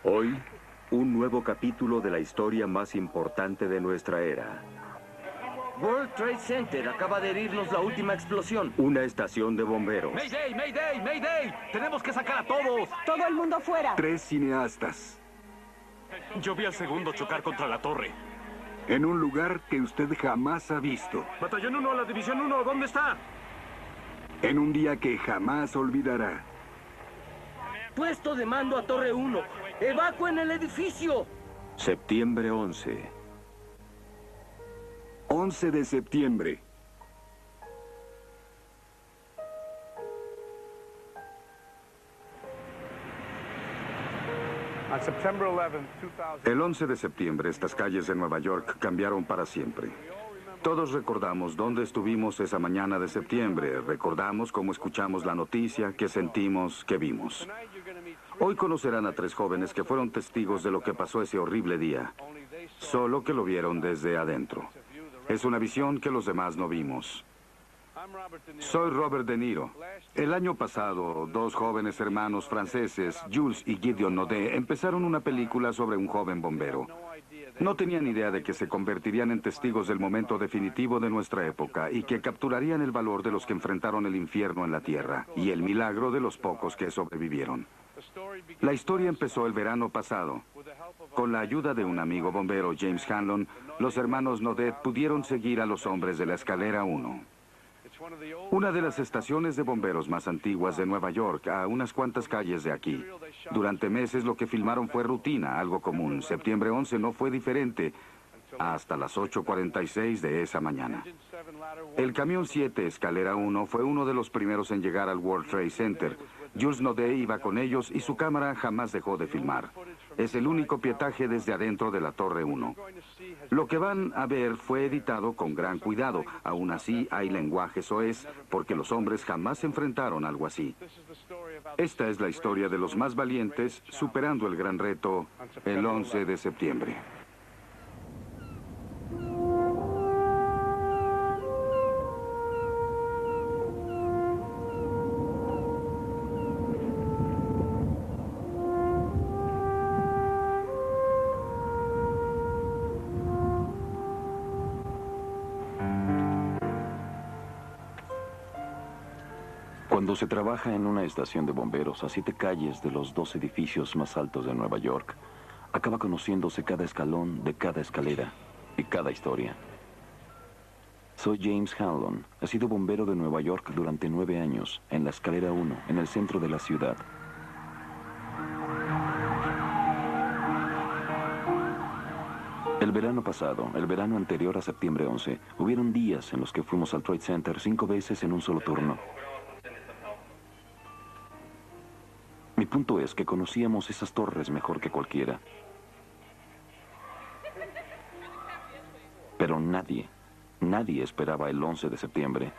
Hoy, un nuevo capítulo de la historia más importante de nuestra era. World Trade Center acaba de herirnos la última explosión. Una estación de bomberos. ¡Mayday, mayday, mayday! ¡Tenemos que sacar a todos! ¡Todo el mundo fuera! 3 cineastas. Yo vi al segundo chocar contra la torre. En un lugar que usted jamás ha visto. Batallón 1 a la División 1, ¿dónde está? En un día que jamás olvidará. Puesto de mando a Torre 1. ¡Evacúen el edificio! Septiembre 11. 11 de septiembre. El 11 de septiembre, estas calles de Nueva York cambiaron para siempre. Todos recordamos dónde estuvimos esa mañana de septiembre. Recordamos cómo escuchamos la noticia, qué sentimos, qué vimos. Hoy conocerán a 3 jóvenes que fueron testigos de lo que pasó ese horrible día. Solo que lo vieron desde adentro. Es una visión que los demás no vimos. Soy Robert De Niro. El año pasado, 2 jóvenes hermanos franceses, Jules y Gideon Naudet, empezaron una película sobre un joven bombero. No tenían idea de que se convertirían en testigos del momento definitivo de nuestra época y que capturarían el valor de los que enfrentaron el infierno en la tierra y el milagro de los pocos que sobrevivieron. La historia empezó el verano pasado. Con la ayuda de un amigo bombero, James Hanlon, los hermanos Naudet pudieron seguir a los hombres de la escalera 1. Una de las estaciones de bomberos más antiguas de Nueva York, a unas cuantas calles de aquí. Durante meses lo que filmaron fue rutina, algo común. Septiembre 11 no fue diferente hasta las 8:46 de esa mañana. El camión 7, escalera 1, fue uno de los primeros en llegar al World Trade Center. Jules Naudet iba con ellos y su cámara jamás dejó de filmar. Es el único pietaje desde adentro de la Torre 1. Lo que van a ver fue editado con gran cuidado. Aún así hay lenguaje soez porque los hombres jamás enfrentaron algo así. Esta es la historia de los más valientes superando el gran reto el 11 de septiembre. Cuando se trabaja en una estación de bomberos a 7 calles de los 2 edificios más altos de Nueva York, acaba conociéndose cada escalón de cada escalera y cada historia. Soy James Hanlon. He sido bombero de Nueva York durante 9 años, en la escalera 1, en el centro de la ciudad. El verano pasado, el verano anterior a septiembre 11, hubieron días en los que fuimos al Trade Center 5 veces en un solo turno. Mi punto es que conocíamos esas torres mejor que cualquiera. Pero nadie esperaba el 11 de septiembre.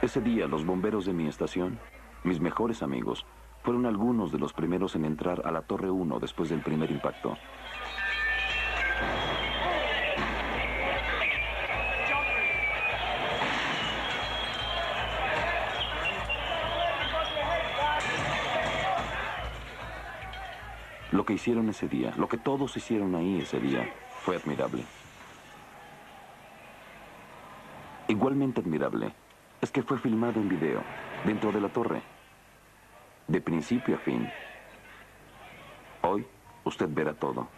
Ese día, los bomberos de mi estación, mis mejores amigos, fueron algunos de los primeros en entrar a la Torre 1 después del primer impacto. Lo que hicieron ese día, lo que todos hicieron ahí ese día, fue admirable. Igualmente admirable es que fue filmado en video, dentro de la torre, de principio a fin. Hoy, usted verá todo.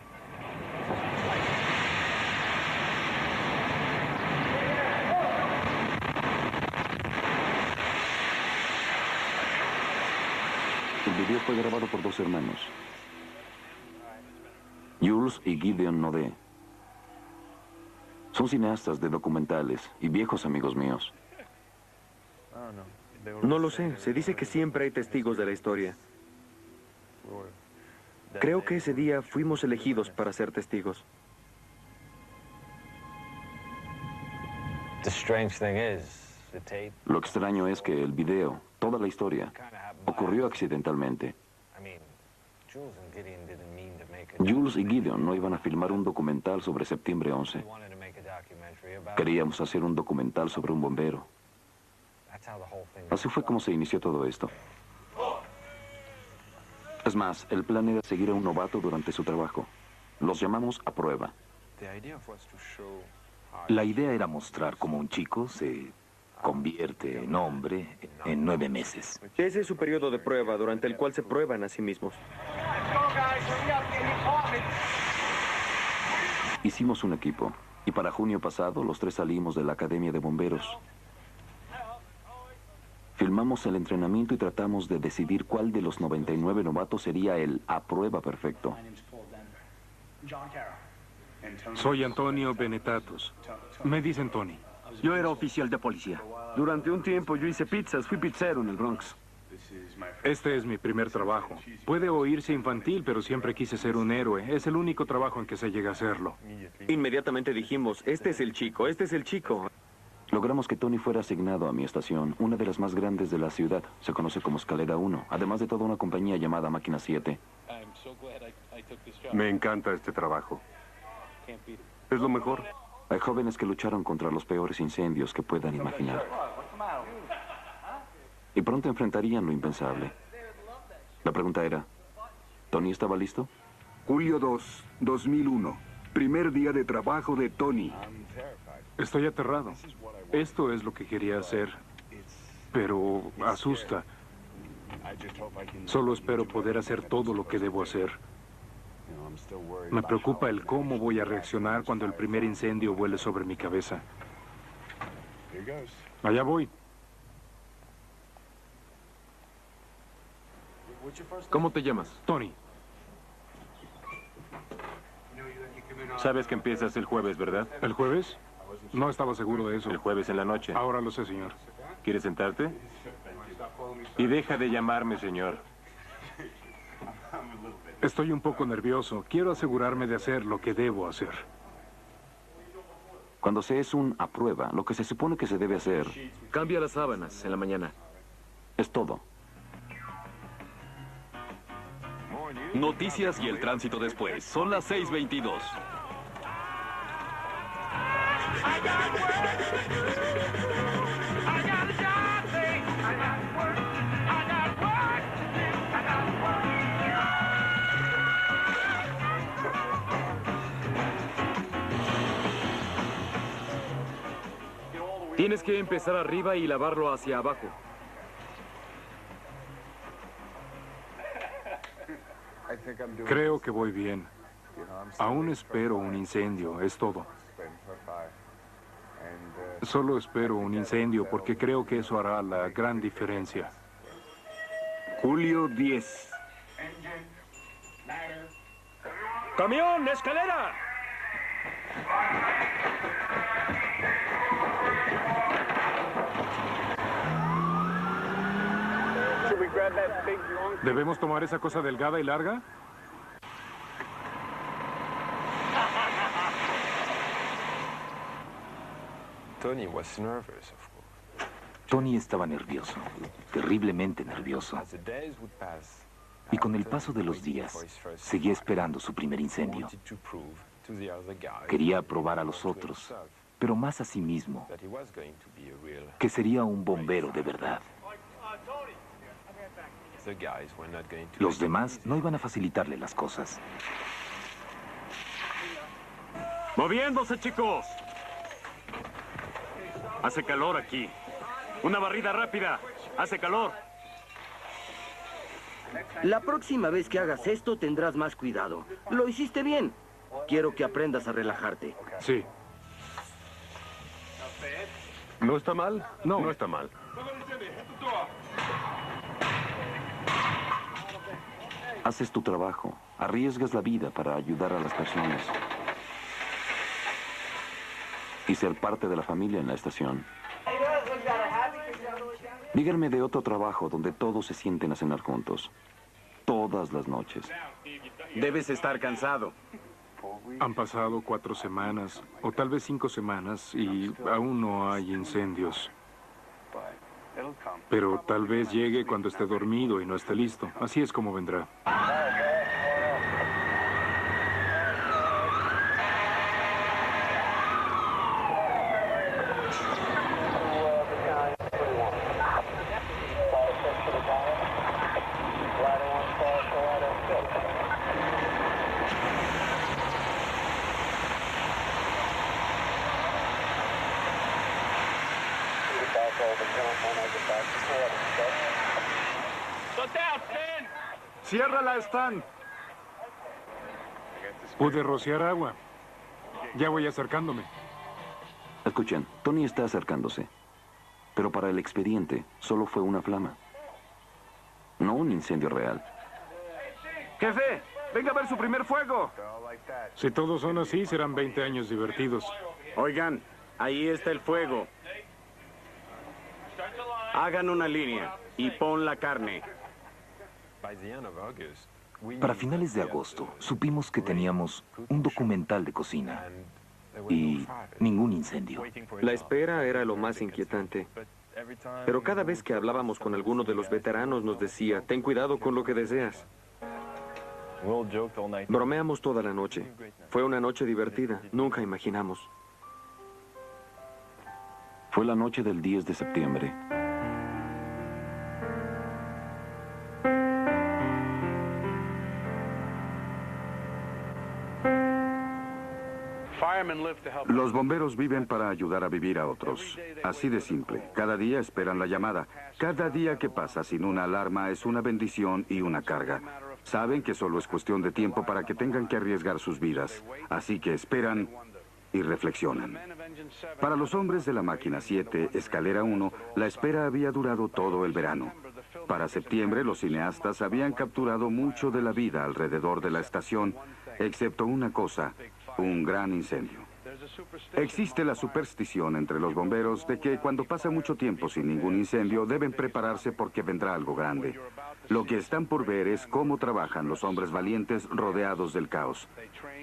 El video fue grabado por 2 hermanos, Jules y Gideon Naudet. Son cineastas de documentales y viejos amigos míos. No lo sé. Se dice que siempre hay testigos de la historia. Creo que ese día fuimos elegidos para ser testigos. Lo extraño es que el video, toda la historia, ocurrió accidentalmente. Jules y Gideon no iban a filmar un documental sobre Septiembre 11. Queríamos hacer un documental sobre un bombero. Así fue como se inició todo esto. Es más, el plan era seguir a un novato durante su trabajo. Los llamamos a prueba. La idea era mostrar cómo un chico se convierte en hombre en 9 meses. Ese es su periodo de prueba, durante el cual se prueban a sí mismos. Hicimos un equipo, y para junio pasado los 3 salimos de la Academia de Bomberos. Filmamos el entrenamiento y tratamos de decidir cuál de los 99 novatos sería el a prueba perfecto. Soy Antonio Benetatos. Me dicen Tony. Yo era oficial de policía. Durante un tiempo yo hice pizzas, fui pizzero en el Bronx. Este es mi primer trabajo. Puede oírse infantil, pero siempre quise ser un héroe. Es el único trabajo en que se llega a hacerlo. Inmediatamente dijimos, este es el chico, este es el chico. Logramos que Tony fuera asignado a mi estación, una de las más grandes de la ciudad. Se conoce como Escalera 1, además de toda una compañía llamada Máquina 7. Me encanta este trabajo. Es lo mejor. Hay jóvenes que lucharon contra los peores incendios que puedan imaginar. Y pronto enfrentarían lo impensable. La pregunta era, ¿Tony estaba listo? Julio 2, 2001. Primer día de trabajo de Tony. Estoy aterrado. Esto es lo que quería hacer, pero asusta. Solo espero poder hacer todo lo que debo hacer. Me preocupa el cómo voy a reaccionar cuando el primer incendio vuele sobre mi cabeza. Allá voy. ¿Cómo te llamas? Tony. Sabes que empiezas el jueves, ¿verdad? ¿El jueves? No estaba seguro de eso. El jueves en la noche. Ahora lo sé, señor. ¿Quieres sentarte? Y deja de llamarme, señor. Estoy un poco nervioso. Quiero asegurarme de hacer lo que debo hacer. Cuando se es un a prueba, lo que se supone que se debe hacer Cambia las sábanas en la mañana. es todo. Noticias y el tránsito después. Son las 6:22. Tienes que empezar arriba y lavarlo hacia abajo. Creo que voy bien. Aún espero un incendio, es todo. Solo espero un incendio porque creo que eso hará la gran diferencia. Julio 10. ¡Camión, escalera! ¿Debemos tomar esa cosa delgada y larga? Tony estaba nervioso, terriblemente nervioso. Y con el paso de los días, seguía esperando su primer incendio. Quería probar a los otros, pero más a sí mismo, que sería un bombero de verdad. Los demás no iban a facilitarle las cosas. ¡Moviéndose, chicos! Hace calor aquí. Una barrida rápida. Hace calor. La próxima vez que hagas esto tendrás más cuidado. Lo hiciste bien. Quiero que aprendas a relajarte. Sí. ¿No está mal? No. No está mal. Haces tu trabajo, arriesgas la vida para ayudar a las personas y ser parte de la familia en la estación. Díganme de otro trabajo donde todos se sienten a cenar juntos. Todas las noches. Debes estar cansado. Han pasado 4 semanas, o tal vez 5 semanas, y aún no hay incendios. Pero tal vez llegue cuando esté dormido y no esté listo. Así es como vendrá. ¡Ciérrala, Stan! Pude rociar agua. Ya voy acercándome. Escuchen, Tony está acercándose. Pero para el expediente, solo fue una flama. No un incendio real. ¡Jefe! ¡Venga a ver su primer fuego! Si todos son así, serán 20 años divertidos. Oigan, ahí está el fuego. Hagan una línea y pon la carne. Para finales de agosto, supimos que teníamos un documental de cocina y ningún incendio. La espera era lo más inquietante. Pero cada vez que hablábamos con alguno de los veteranos nos decía, ten cuidado con lo que deseas. Bromeamos toda la noche. Fue una noche divertida. Nunca imaginamos. Fue la noche del 10 de septiembre. Los bomberos viven para ayudar a vivir a otros. Así de simple. Cada día esperan la llamada. Cada día que pasa sin una alarma es una bendición y una carga. Saben que solo es cuestión de tiempo para que tengan que arriesgar sus vidas. Así que esperan y reflexionan. Para los hombres de la máquina 7, escalera 1, la espera había durado todo el verano. Para septiembre, los cineastas habían capturado mucho de la vida alrededor de la estación, excepto una cosa, un gran incendio. Existe la superstición entre los bomberos de que cuando pasa mucho tiempo sin ningún incendio deben prepararse porque vendrá algo grande. Lo que están por ver es cómo trabajan los hombres valientes rodeados del caos.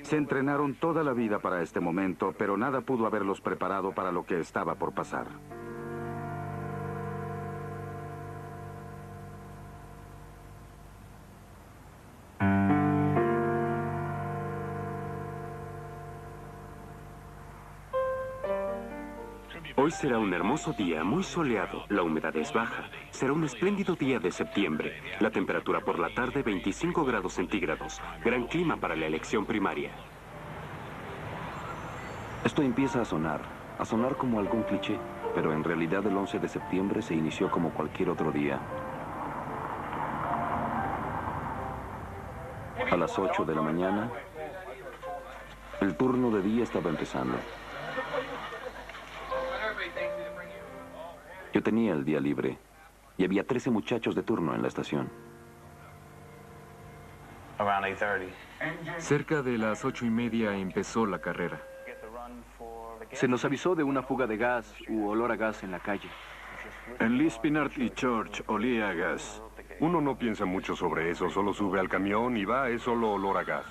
Se entrenaron toda la vida para este momento, pero nada pudo haberlos preparado para lo que estaba por pasar. Hoy será un hermoso día, muy soleado. La humedad es baja. Será un espléndido día de septiembre. La temperatura por la tarde, 25 grados centígrados. Gran clima para la elección primaria. Esto empieza a sonar como algún cliché, pero en realidad el 11 de septiembre se inició como cualquier otro día. A las 8 de la mañana, el turno de día estaba empezando. Yo tenía el día libre y había 13 muchachos de turno en la estación. Cerca de las 8:30 empezó la carrera. Se nos avisó de una fuga de gas u olor a gas en la calle. En Lee Spinard y Church olía a gas. Uno no piensa mucho sobre eso, solo sube al camión y va, es solo olor a gas.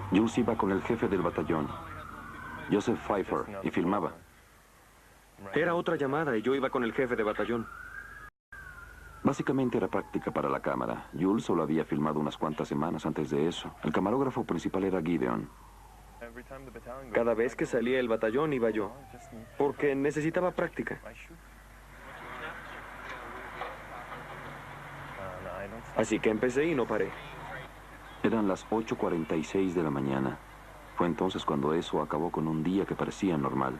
Jules iba con el jefe del batallón, Joseph Pfeiffer, y filmaba. Era otra llamada y yo iba con el jefe de batallón. Básicamente era práctica para la cámara. Jules solo había filmado unas cuantas semanas antes de eso. El camarógrafo principal era Gideon. Cada vez que salía el batallón iba yo, porque necesitaba práctica. Así que empecé y no paré. Eran las 8:46 de la mañana. Fue entonces cuando eso acabó con un día que parecía normal.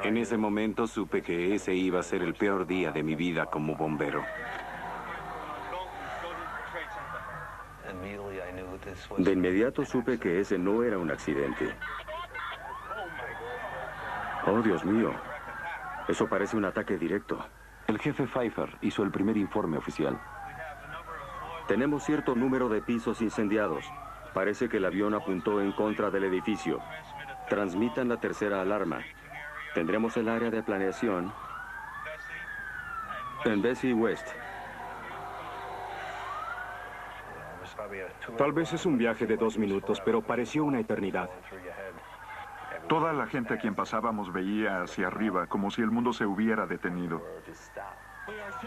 En ese momento supe que ese iba a ser el peor día de mi vida como bombero. De inmediato supe que ese no era un accidente. Oh, Dios mío. Eso parece un ataque directo. El jefe Pfeiffer hizo el primer informe oficial. Tenemos cierto número de pisos incendiados. Parece que el avión apuntó en contra del edificio. Transmitan la tercera alarma. Tendremos el área de planeación en Bessie West. Tal vez es un viaje de 2 minutos, pero pareció una eternidad. Toda la gente a quien pasábamos veía hacia arriba, como si el mundo se hubiera detenido.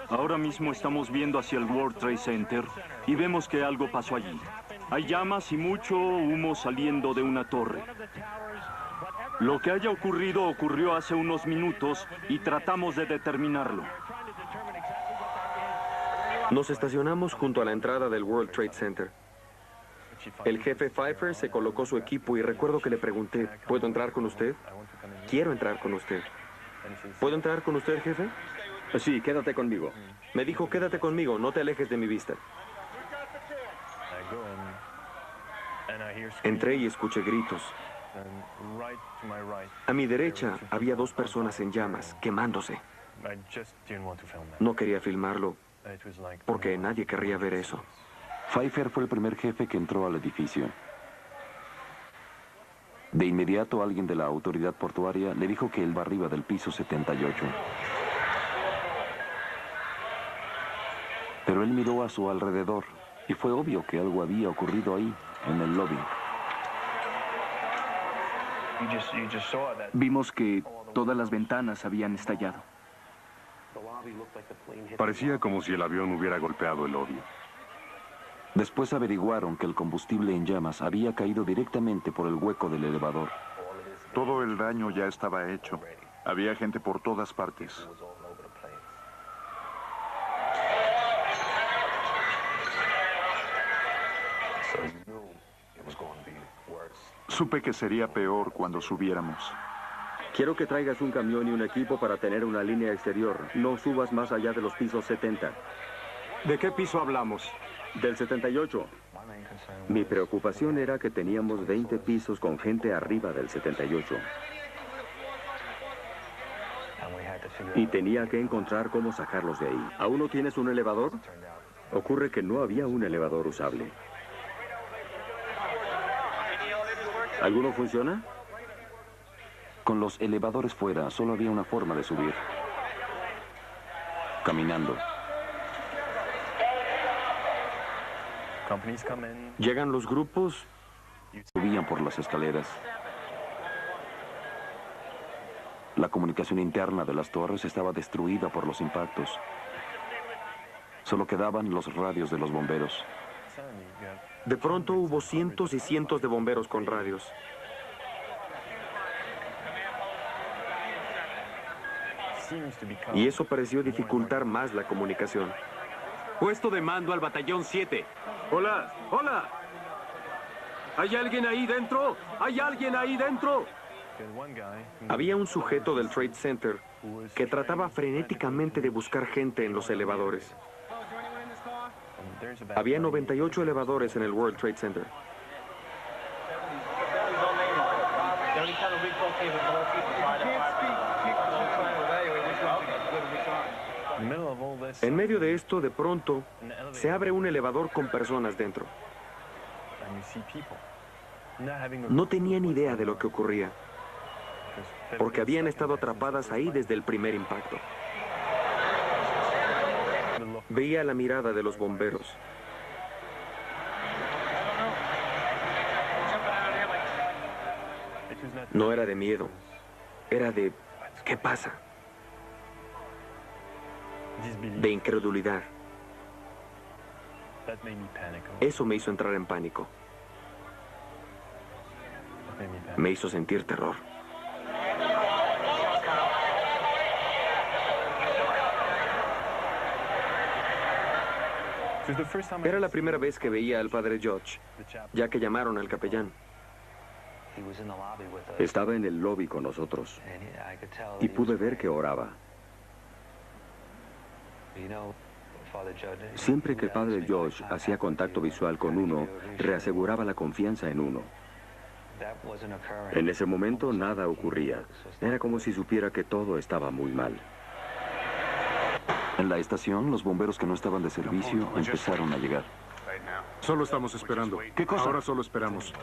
Ahora mismo estamos viendo hacia el World Trade Center y vemos que algo pasó allí. Hay llamas y mucho humo saliendo de una torre. Lo que haya ocurrido ocurrió hace unos minutos y tratamos de determinarlo. Nos estacionamos junto a la entrada del World Trade Center. El jefe Pfeiffer se colocó su equipo y recuerdo que le pregunté, ¿puedo entrar con usted? Quiero entrar con usted. ¿Puedo entrar con usted, jefe? Sí, quédate conmigo. Me dijo, quédate conmigo, no te alejes de mi vista. Entré y escuché gritos. A mi derecha había 2 personas en llamas, quemándose. No quería filmarlo, porque nadie querría ver eso. Pfeiffer fue el primer jefe que entró al edificio. De inmediato, alguien de la autoridad portuaria le dijo que él va arriba del piso 78. Pero él miró a su alrededor y fue obvio que algo había ocurrido ahí, en el lobby. Vimos que todas las ventanas habían estallado. Parecía como si el avión hubiera golpeado el lobby. Después averiguaron que el combustible en llamas había caído directamente por el hueco del elevador. Todo el daño ya estaba hecho. Había gente por todas partes. Supe que sería peor cuando subiéramos. Quiero que traigas un camión y un equipo para tener una línea exterior. No subas más allá de los pisos 70. ¿De qué piso hablamos? Del 78. Mi preocupación era que teníamos 20 pisos con gente arriba del 78. Y tenía que encontrar cómo sacarlos de ahí. ¿Aún no tienes un elevador? Ocurre que no había un elevador usable. ¿Alguno funciona? Con los elevadores fuera, solo había una forma de subir. Caminando. Llegan los grupos. Subían por las escaleras. La comunicación interna de las torres estaba destruida por los impactos. Solo quedaban los radios de los bomberos. De pronto hubo cientos y cientos de bomberos con radios. Y eso pareció dificultar más la comunicación. Puesto de mando al batallón 7. Hola, hola. ¿Hay alguien ahí dentro? ¿Hay alguien ahí dentro? Había un sujeto del Trade Center que trataba frenéticamente de buscar gente en los elevadores. Había 98 elevadores en el World Trade Center. En medio de esto, de pronto, se abre un elevador con personas dentro. No tenían idea de lo que ocurría, porque habían estado atrapadas ahí desde el primer impacto. Veía la mirada de los bomberos. No era de miedo, era de ¿qué pasa? De incredulidad. Eso me hizo entrar en pánico. Me hizo sentir terror. Era la primera vez que veía al padre George, ya que llamaron al capellán. Estaba en el lobby con nosotros y pude ver que oraba. Siempre que el padre George hacía contacto visual con uno, reaseguraba la confianza en uno. En ese momento nada ocurría. Era como si supiera que todo estaba muy mal. En la estación, los bomberos que no estaban de servicio empezaron a llegar. Solo estamos esperando. ¿Qué cosa? Ahora solo esperamos.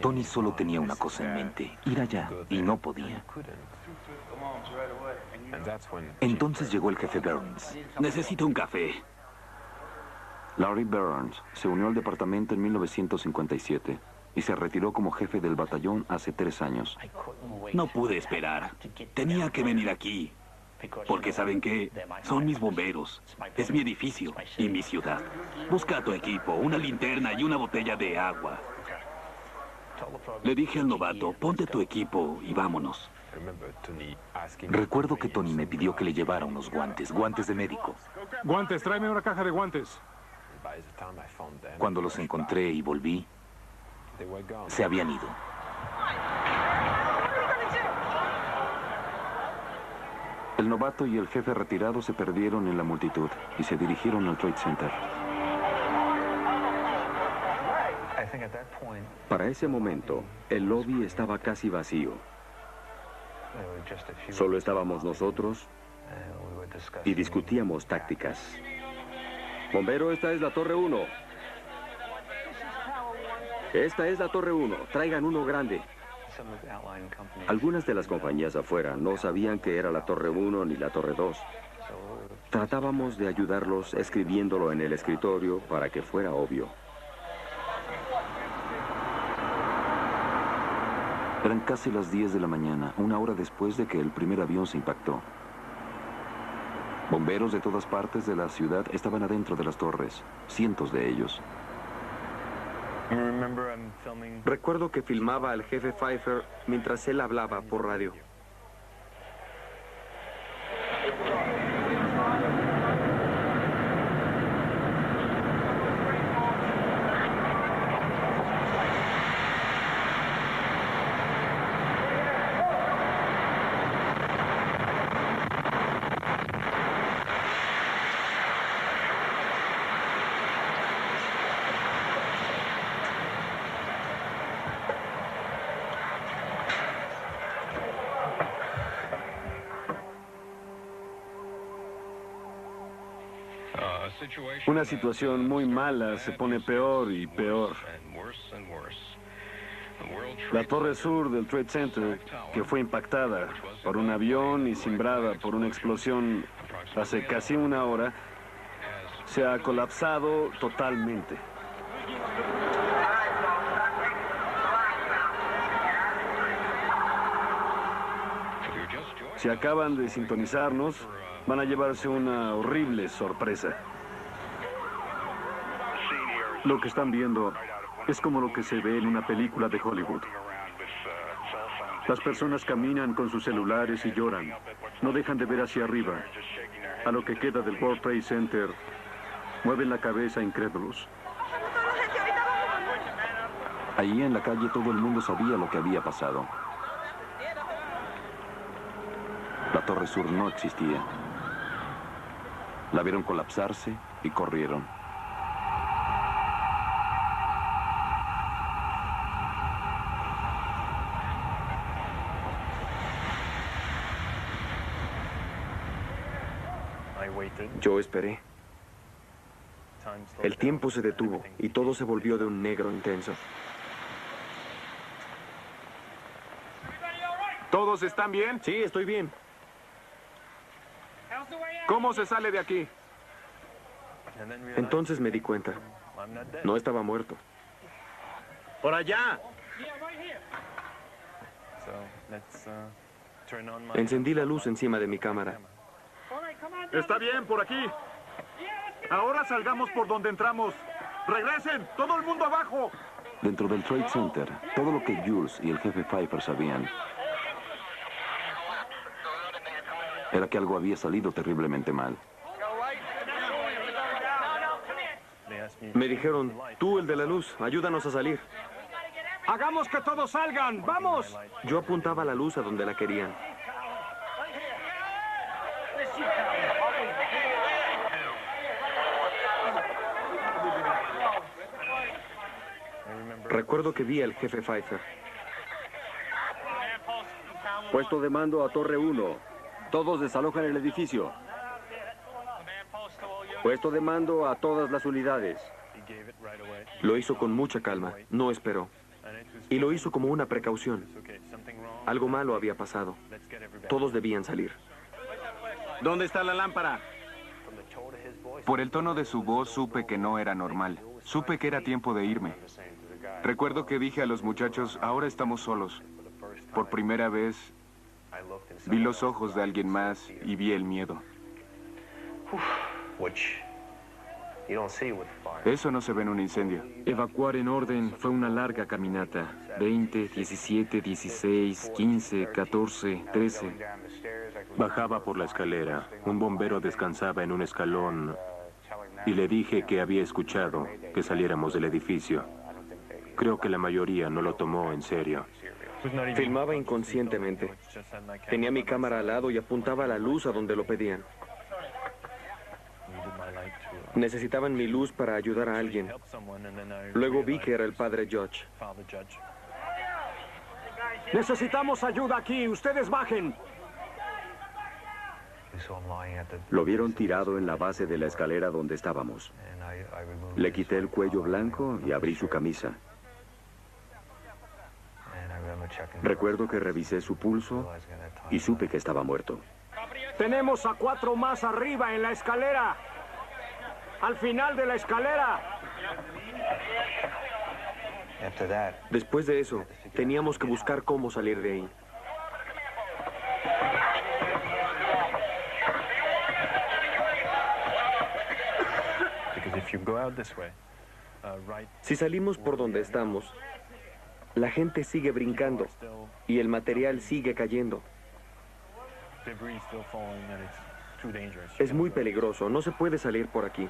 Tony solo tenía una cosa en mente, ir allá, y no podía. Entonces llegó el jefe Burns. Necesito un café. Larry Burns se unió al departamento en 1957 y se retiró como jefe del batallón hace 3 años. No pude esperar. Tenía que venir aquí. Porque ¿saben qué? Son mis bomberos. Es mi edificio y mi ciudad. Busca a tu equipo, una linterna y una botella de agua. Le dije al novato, ponte tu equipo y vámonos. Recuerdo que Tony me pidió que le llevara unos guantes, guantes de médico. Guantes, tráeme una caja de guantes. Cuando los encontré y volví, se habían ido. El novato y el jefe retirado se perdieron en la multitud y se dirigieron al Trade Center. Para ese momento, el lobby estaba casi vacío. Solo estábamos nosotros y discutíamos tácticas. Bombero, esta es la Torre 1. Esta es la Torre 1. Traigan uno grande. Algunas de las compañías afuera no sabían que era la Torre 1 ni la Torre 2. Tratábamos de ayudarlos escribiéndolo en el escritorio para que fuera obvio. Eran casi las 10 de la mañana, 1 hora después de que el primer avión se impactó. Bomberos de todas partes de la ciudad estaban adentro de las torres, cientos de ellos. Recuerdo que filmaba al jefe Pfeiffer mientras él hablaba por radio. Una situación muy mala se pone peor y peor. La torre sur del Trade Center, que fue impactada por un avión y cimbrada por una explosión hace casi 1 hora, se ha colapsado totalmente. Si acaban de sintonizarnos, van a llevarse una horrible sorpresa. Lo que están viendo es como lo que se ve en una película de Hollywood. Las personas caminan con sus celulares y lloran. No dejan de ver hacia arriba. A lo que queda del World Trade Center, mueven la cabeza incrédulos. Allí en la calle todo el mundo sabía lo que había pasado. La Torre Sur no existía. La vieron colapsarse y corrieron. Yo esperé. El tiempo se detuvo y todo se volvió de un negro intenso. ¿Todos están bien? Sí, estoy bien. ¿Cómo se sale de aquí? Entonces me di cuenta. No estaba muerto. ¡Por allá! Encendí la luz encima de mi cámara. Está bien, por aquí. Ahora salgamos por donde entramos. ¡Regresen! ¡Todo el mundo abajo! Dentro del Trade Center, todo lo que Jules y el jefe Pfeiffer sabían era que algo había salido terriblemente mal. Me dijeron, tú el de la luz, ayúdanos a salir. ¡Hagamos que todos salgan! ¡Vamos! Yo apuntaba la luz a donde la querían. Recuerdo que vi al jefe Pfeiffer. Puesto de mando a Torre 1. Todos desalojan el edificio. Puesto de mando a todas las unidades. Lo hizo con mucha calma, no esperó. Y lo hizo como una precaución. Algo malo había pasado. Todos debían salir. ¿Dónde está la lámpara? Por el tono de su voz supe que no era normal. Supe que era tiempo de irme. Recuerdo que dije a los muchachos, ahora estamos solos. Por primera vez vi los ojos de alguien más y vi el miedo. Eso no se ve en un incendio. Evacuar en orden fue una larga caminata. 20, 17, 16, 15, 14, 13. Bajaba por la escalera. Un bombero descansaba en un escalón y le dije que había escuchado que saliéramos del edificio. Creo que la mayoría no lo tomó en serio. Filmaba inconscientemente. Tenía mi cámara al lado y apuntaba la luz a donde lo pedían. Necesitaban mi luz para ayudar a alguien. Luego vi que era el padre Judge. Necesitamos ayuda aquí. Ustedes bajen. Lo vieron tirado en la base de la escalera donde estábamos. Le quité el cuello blanco y abrí su camisa. Recuerdo que revisé su pulso y supe que estaba muerto. Tenemos a 4 más arriba en la escalera. Al final de la escalera. Después de eso, teníamos que buscar cómo salir de ahí. Si salimos por donde estamos, la gente sigue brincando y el material sigue cayendo. Es muy peligroso, no se puede salir por aquí.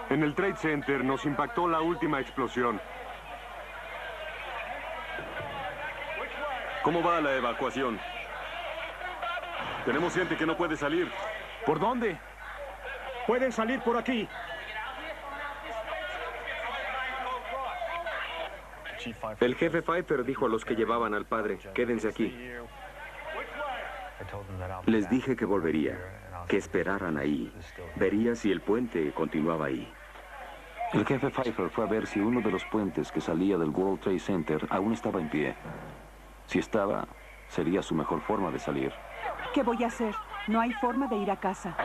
En el Trade Center nos impactó la última explosión. ¿Cómo va la evacuación? Tenemos gente que no puede salir. ¿Por dónde? Pueden salir por aquí. El jefe Pfeiffer dijo a los que llevaban al padre, quédense aquí. Les dije que volvería, que esperaran ahí. Vería si el puente continuaba ahí. El jefe Pfeiffer fue a ver si uno de los puentes que salía del World Trade Center aún estaba en pie. Si estaba, sería su mejor forma de salir. ¿Qué voy a hacer? No hay forma de ir a casa.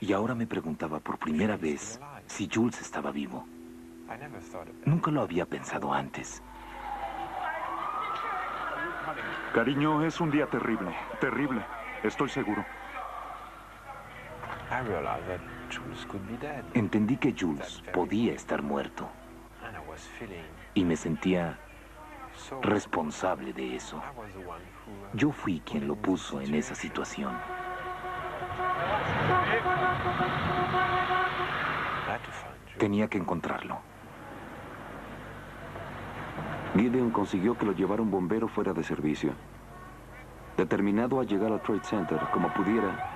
Y ahora me preguntaba por primera vez si Jules estaba vivo. Nunca lo había pensado antes. Cariño, es un día terrible, terrible. Estoy seguro. Entendí que Jules podía estar muerto. Y me sentía responsable de eso. Yo fui quien lo puso en esa situación. Tenía que encontrarlo. Gideon consiguió que lo llevara un bombero fuera de servicio. Determinado a llegar al Trade Center como pudiera,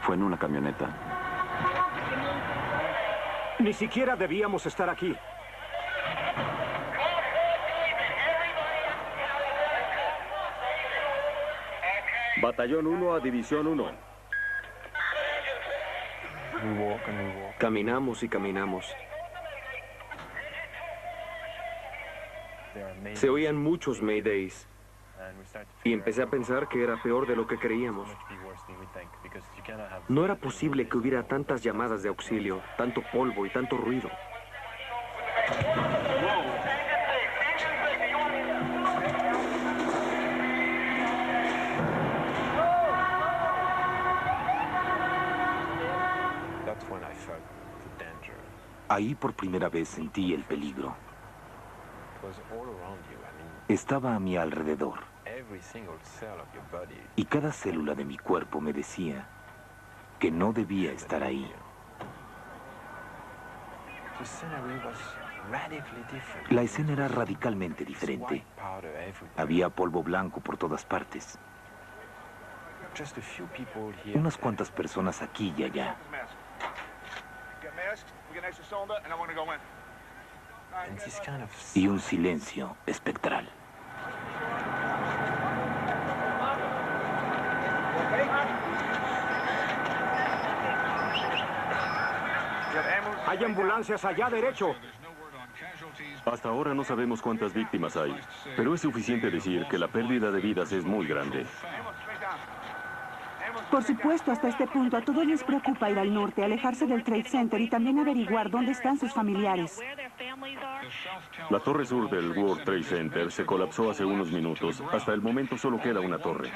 fue en una camioneta. Ni siquiera debíamos estar aquí. Batallón 1 a División 1. Caminamos y caminamos. Se oían muchos Maydays. Y empecé a pensar que era peor de lo que creíamos. No era posible que hubiera tantas llamadas de auxilio, tanto polvo y tanto ruido. Ahí por primera vez sentí el peligro. Estaba a mi alrededor. Y cada célula de mi cuerpo me decía que no debía estar ahí. La escena era radicalmente diferente. Había polvo blanco por todas partes. Unas cuantas personas aquí y allá. Y un silencio espectral. Hay ambulancias allá derecho. Hasta ahora no sabemos cuántas víctimas hay, pero es suficiente decir que la pérdida de vidas es muy grande. Por supuesto, hasta este punto a todos les preocupa ir al norte, alejarse del Trade Center y también averiguar dónde están sus familiares. La torre sur del World Trade Center se colapsó hace unos minutos. Hasta el momento solo queda una torre.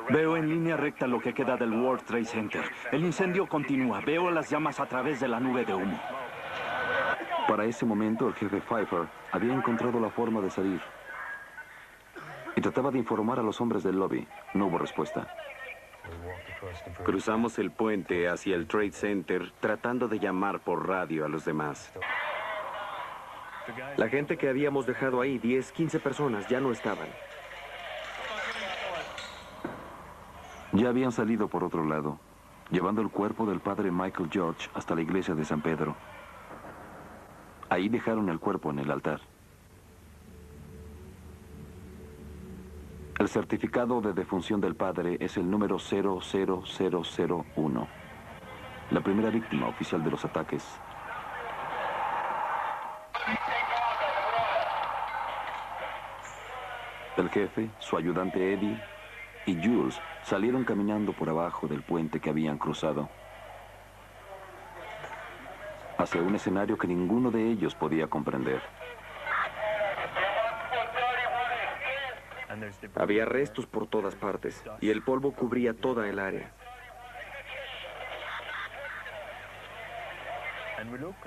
Veo en línea recta lo que queda del World Trade Center. El incendio continúa. Veo las llamas a través de la nube de humo. Para ese momento, el jefe Pfeiffer había encontrado la forma de salir. Y trataba de informar a los hombres del lobby. No hubo respuesta. Cruzamos el puente hacia el Trade Center tratando de llamar por radio a los demás. La gente que habíamos dejado ahí, 10, 15 personas, ya no estaban. Ya habían salido por otro lado, llevando el cuerpo del padre Michael George hasta la iglesia de San Pedro. Ahí dejaron el cuerpo en el altar. El certificado de defunción del padre es el número 00001. La primera víctima oficial de los ataques. El jefe, su ayudante Eddie y Jules salieron caminando por abajo del puente que habían cruzado, hacia un escenario que ninguno de ellos podía comprender. Había restos por todas partes y el polvo cubría toda el área.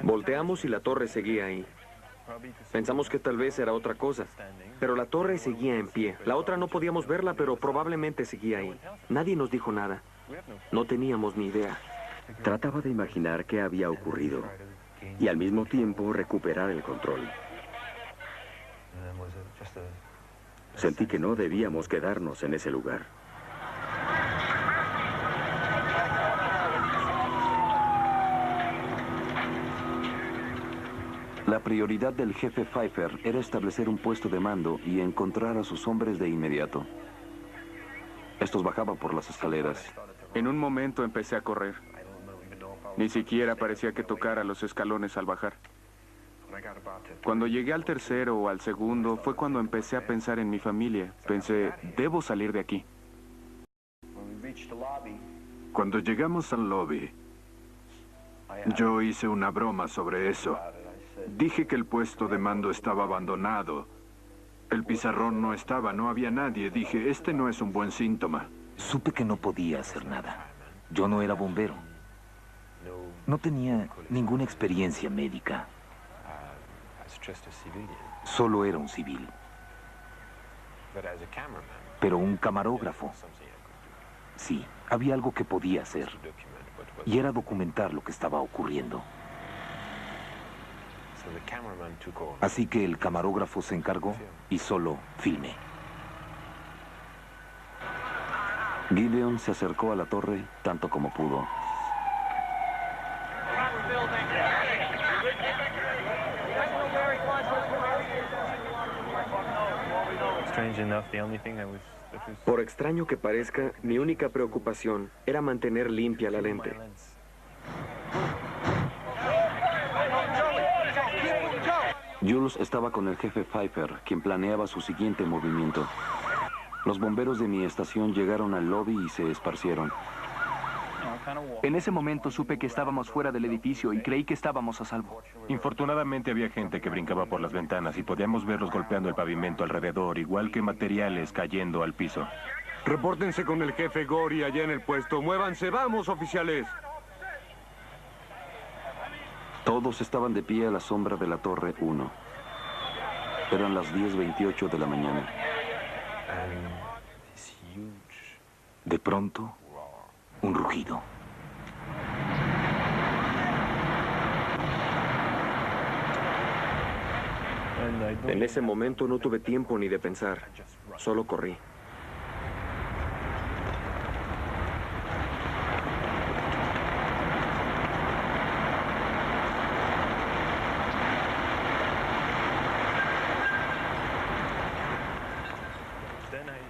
Volteamos y la torre seguía ahí. Pensamos que tal vez era otra cosa, pero la torre seguía en pie. La otra no podíamos verla, pero probablemente seguía ahí. Nadie nos dijo nada. No teníamos ni idea. Trataba de imaginar qué había ocurrido y al mismo tiempo recuperar el control. Sentí que no debíamos quedarnos en ese lugar. La prioridad del jefe Pfeiffer era establecer un puesto de mando y encontrar a sus hombres de inmediato. Estos bajaban por las escaleras. En un momento empecé a correr. Ni siquiera parecía que tocara los escalones al bajar. Cuando llegué al tercero o al segundo fue cuando empecé a pensar en mi familia. Pensé, debo salir de aquí. Cuando llegamos al lobby, yo hice una broma sobre eso. Dije que el puesto de mando estaba abandonado. El pizarrón no estaba, no había nadie. Dije, este no es un buen síntoma. Supe que no podía hacer nada. Yo no era bombero. No tenía ninguna experiencia médica. Solo era un civil. Pero un camarógrafo. Sí, había algo que podía hacer. Y era documentar lo que estaba ocurriendo. Así que el camarógrafo se encargó y solo filmé. Gideon se acercó a la torre tanto como pudo. Por extraño que parezca, mi única preocupación era mantener limpia la lente. Jules estaba con el jefe Pfeiffer, quien planeaba su siguiente movimiento. Los bomberos de mi estación llegaron al lobby y se esparcieron. En ese momento supe que estábamos fuera del edificio y creí que estábamos a salvo. Infortunadamente había gente que brincaba por las ventanas y podíamos verlos golpeando el pavimento alrededor, igual que materiales cayendo al piso. Repórtense con el jefe Gory allá en el puesto. ¡Muévanse! ¡Vamos, oficiales! Todos estaban de pie a la sombra de la Torre 1. Eran las 10:28 de la mañana. De pronto, un rugido. En ese momento no tuve tiempo ni de pensar. Solo corrí.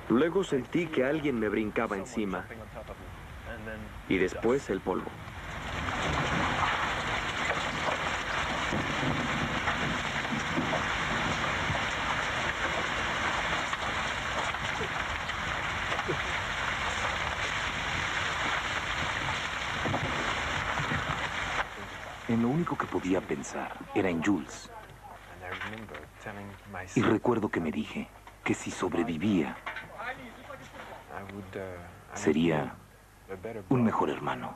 Luego sentí que alguien me brincaba encima. Y después el polvo. En lo único que podía pensar era en Jules. Y recuerdo que me dije que si sobrevivía, sería un mejor hermano.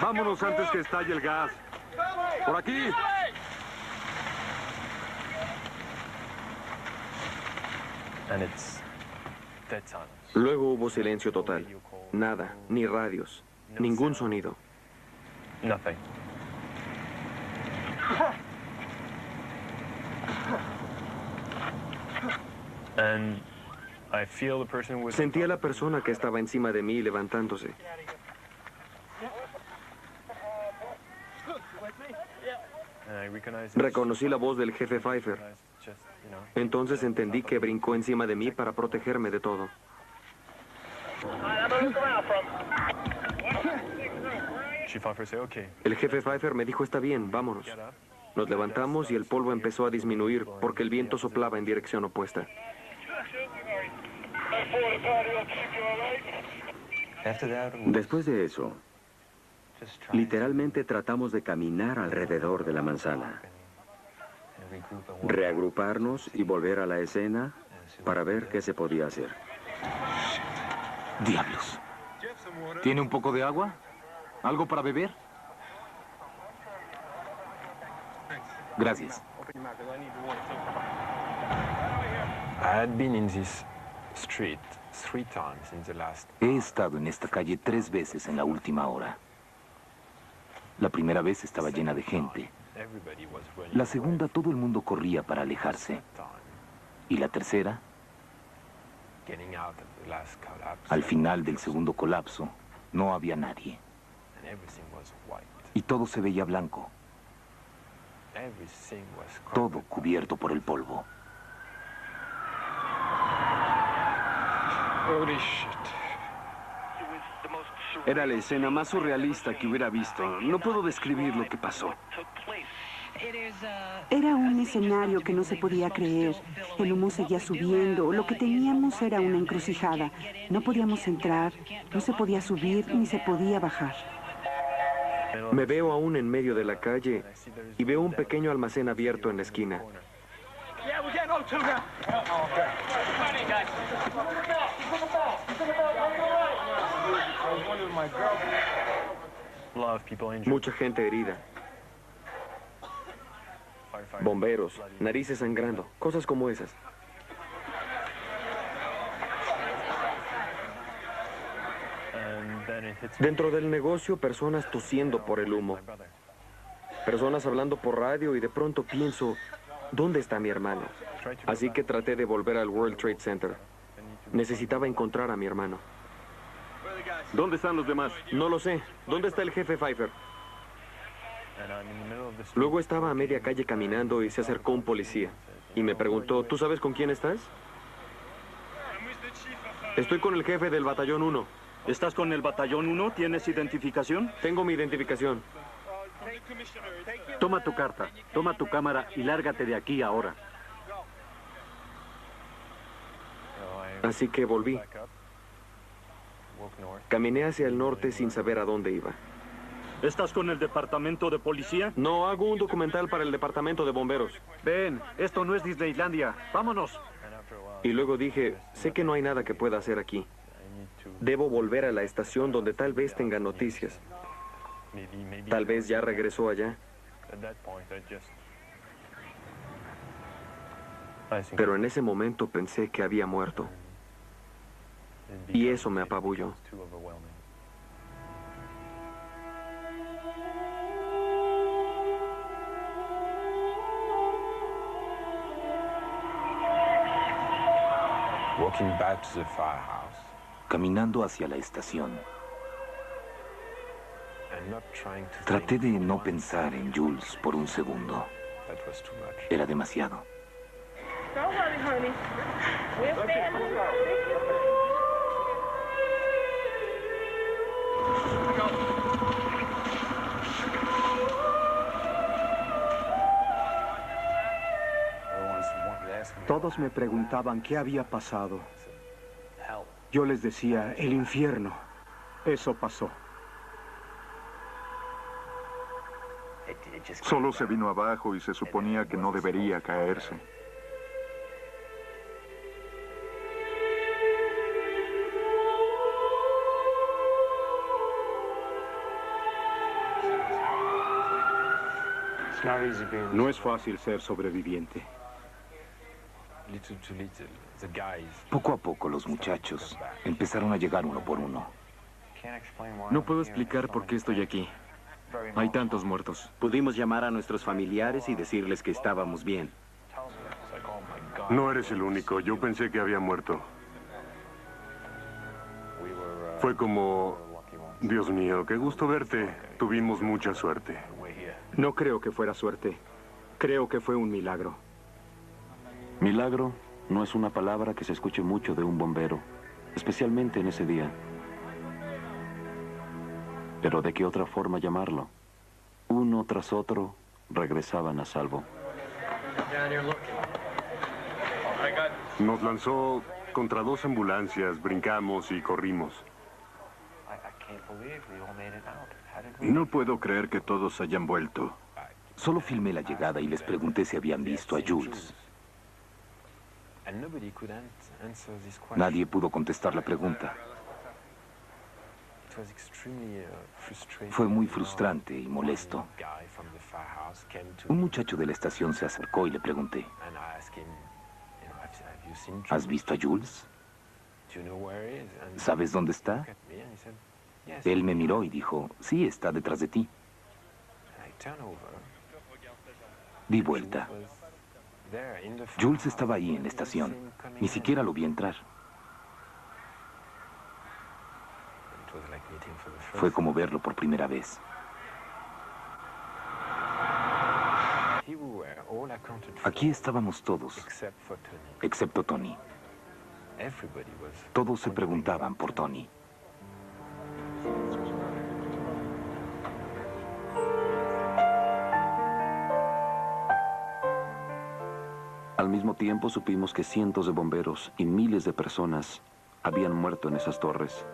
Vámonos antes que estalle el gas. ¡Por aquí! Luego hubo silencio total. Nada, ni radios, ningún sonido. Sentí a la persona que estaba encima de mí levantándose. Reconocí la voz del jefe Pfeiffer. Entonces entendí que brincó encima de mí para protegerme de todo. El jefe Pfeiffer me dijo, está bien, vámonos. Nos levantamos y el polvo empezó a disminuir porque el viento soplaba en dirección opuesta. Después de eso, literalmente tratamos de caminar alrededor de la manzana, reagruparnos y volver a la escena para ver qué se podía hacer. Diablos. ¿Tiene un poco de agua? ¿Algo para beber? Gracias. He estado en esta calle 3 veces en la última hora. La primera vez estaba llena de gente. La segunda, todo el mundo corría para alejarse. Y la tercera, al final del segundo colapso, no había nadie. Y todo se veía blanco. Todo cubierto por el polvo. Era la escena más surrealista que hubiera visto. No puedo describir lo que pasó. Era un escenario que no se podía creer. El humo seguía subiendo. Lo que teníamos era una encrucijada. No podíamos entrar, no se podía subir ni se podía bajar. Me veo aún en medio de la calle y veo un pequeño almacén abierto en la esquina. Mucha gente herida. Bomberos, narices sangrando, cosas como esas. Dentro del negocio, personas tosiendo por el humo. Personas hablando por radio y de pronto pienso, ¿dónde está mi hermano? Así que traté de volver al World Trade Center. Necesitaba encontrar a mi hermano. ¿Dónde están los demás? No lo sé. ¿Dónde está el jefe Pfeiffer? Luego estaba a media calle caminando y se acercó un policía. Y me preguntó, ¿tú sabes con quién estás? Estoy con el jefe del batallón 1. ¿Estás con el batallón 1? ¿Tienes identificación? Tengo mi identificación. Toma tu carta, toma tu cámara y lárgate de aquí ahora. Así que volví. Caminé hacia el norte sin saber a dónde iba. ¿Estás con el departamento de policía? No, hago un documental para el departamento de bomberos. Ven, esto no es Disneylandia. Vámonos. Y luego dije, sé que no hay nada que pueda hacer aquí. Debo volver a la estación donde tal vez tenga noticias. Tal vez ya regresó allá. Pero en ese momento pensé que había muerto. Y eso me apabulló. Caminando hacia la estación, traté de no pensar en Jules por un segundo. Era demasiado. Todos me preguntaban qué había pasado. Yo les decía, el infierno. Eso pasó. Solo se vino abajo y se suponía que no debería caerse. No es fácil ser sobreviviente. Poco a poco los muchachos empezaron a llegar uno por uno. No puedo explicar por qué estoy aquí. Hay tantos muertos. Pudimos llamar a nuestros familiares y decirles que estábamos bien. No eres el único. Yo pensé que había muerto. Fue como... Dios mío, qué gusto verte. Tuvimos mucha suerte. No creo que fuera suerte. Creo que fue un milagro. Milagro no es una palabra que se escuche mucho de un bombero, especialmente en ese día. Pero ¿de qué otra forma llamarlo? Uno tras otro regresaban a salvo. Nos lanzó contra 2 ambulancias, brincamos y corrimos. No puedo creer que todos hayan vuelto. Solo filmé la llegada y les pregunté si habían visto a Jules. Nadie pudo contestar la pregunta. Fue muy frustrante y molesto. Un muchacho de la estación se acercó y le pregunté, ¿has visto a Jules? ¿Sabes dónde está? Él me miró y dijo, sí, está detrás de ti. Di vuelta. Jules estaba ahí en la estación. Ni siquiera lo vi entrar. Fue como verlo por primera vez. Aquí estábamos todos, excepto Tony. Todos se preguntaban por Tony. Al mismo tiempo supimos que cientos de bomberos y miles de personas habían muerto en esas torres.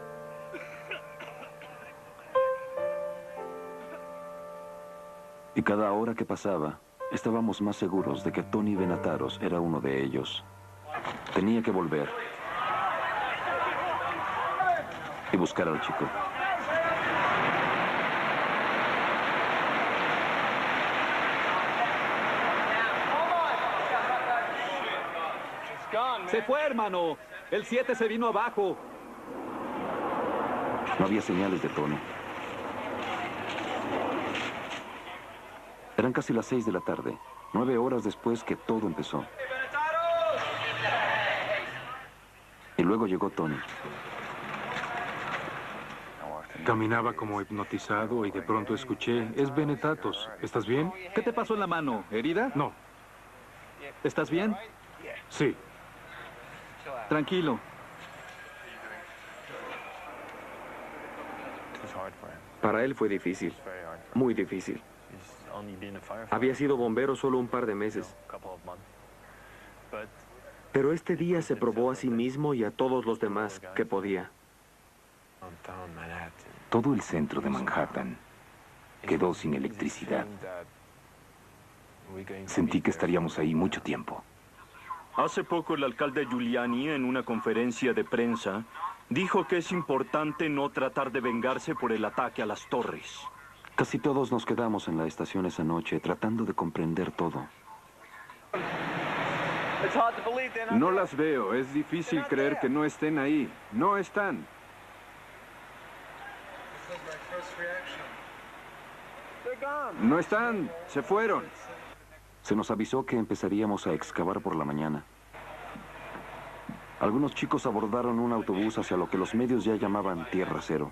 Y cada hora que pasaba, estábamos más seguros de que Tony Venataros era uno de ellos. Tenía que volver y buscar al chico. Se fue, hermano. El 7 se vino abajo. No había señales de Tony. Eran casi las 6 de la tarde, 9 horas después que todo empezó. Y luego llegó Tony. Caminaba como hipnotizado y de pronto escuché, es Venataros. ¿Estás bien? ¿Qué te pasó en la mano? ¿Herida? No. ¿Estás bien? Sí. Tranquilo. Para él fue difícil, muy difícil. Había sido bombero solo un par de meses. Pero este día se probó a sí mismo y a todos los demás que podía. Todo el centro de Manhattan quedó sin electricidad. Sentí que estaríamos ahí mucho tiempo. Hace poco el alcalde Giuliani, en una conferencia de prensa, dijo que es importante no tratar de vengarse por el ataque a las torres. Casi todos nos quedamos en la estación esa noche tratando de comprender todo. No las veo. Es difícil creer que no estén ahí. No están. No están. Se fueron. Se nos avisó que empezaríamos a excavar por la mañana. Algunos chicos abordaron un autobús hacia lo que los medios ya llamaban Tierra Cero.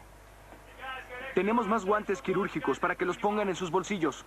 Tenemos más guantes quirúrgicos para que los pongan en sus bolsillos.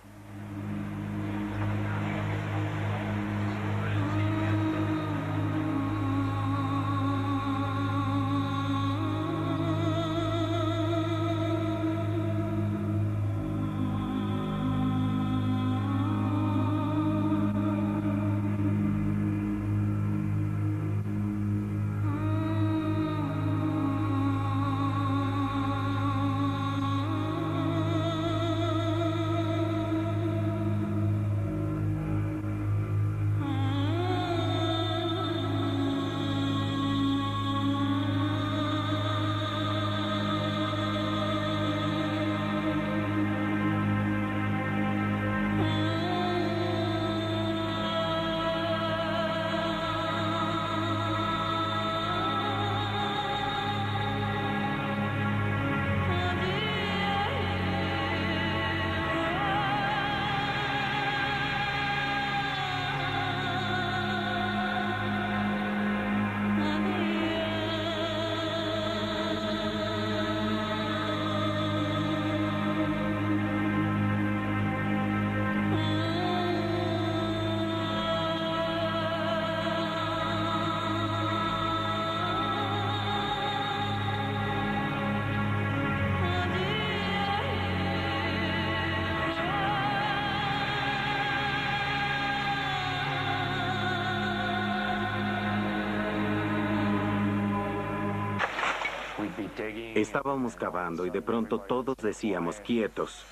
Estábamos cavando y de pronto todos decíamos quietos.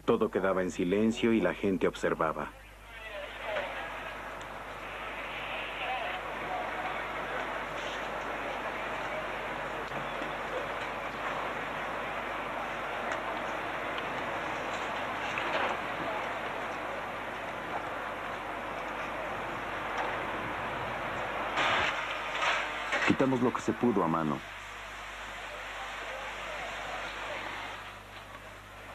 Todo quedaba en silencio y la gente observaba. Quitamos lo que se pudo a mano.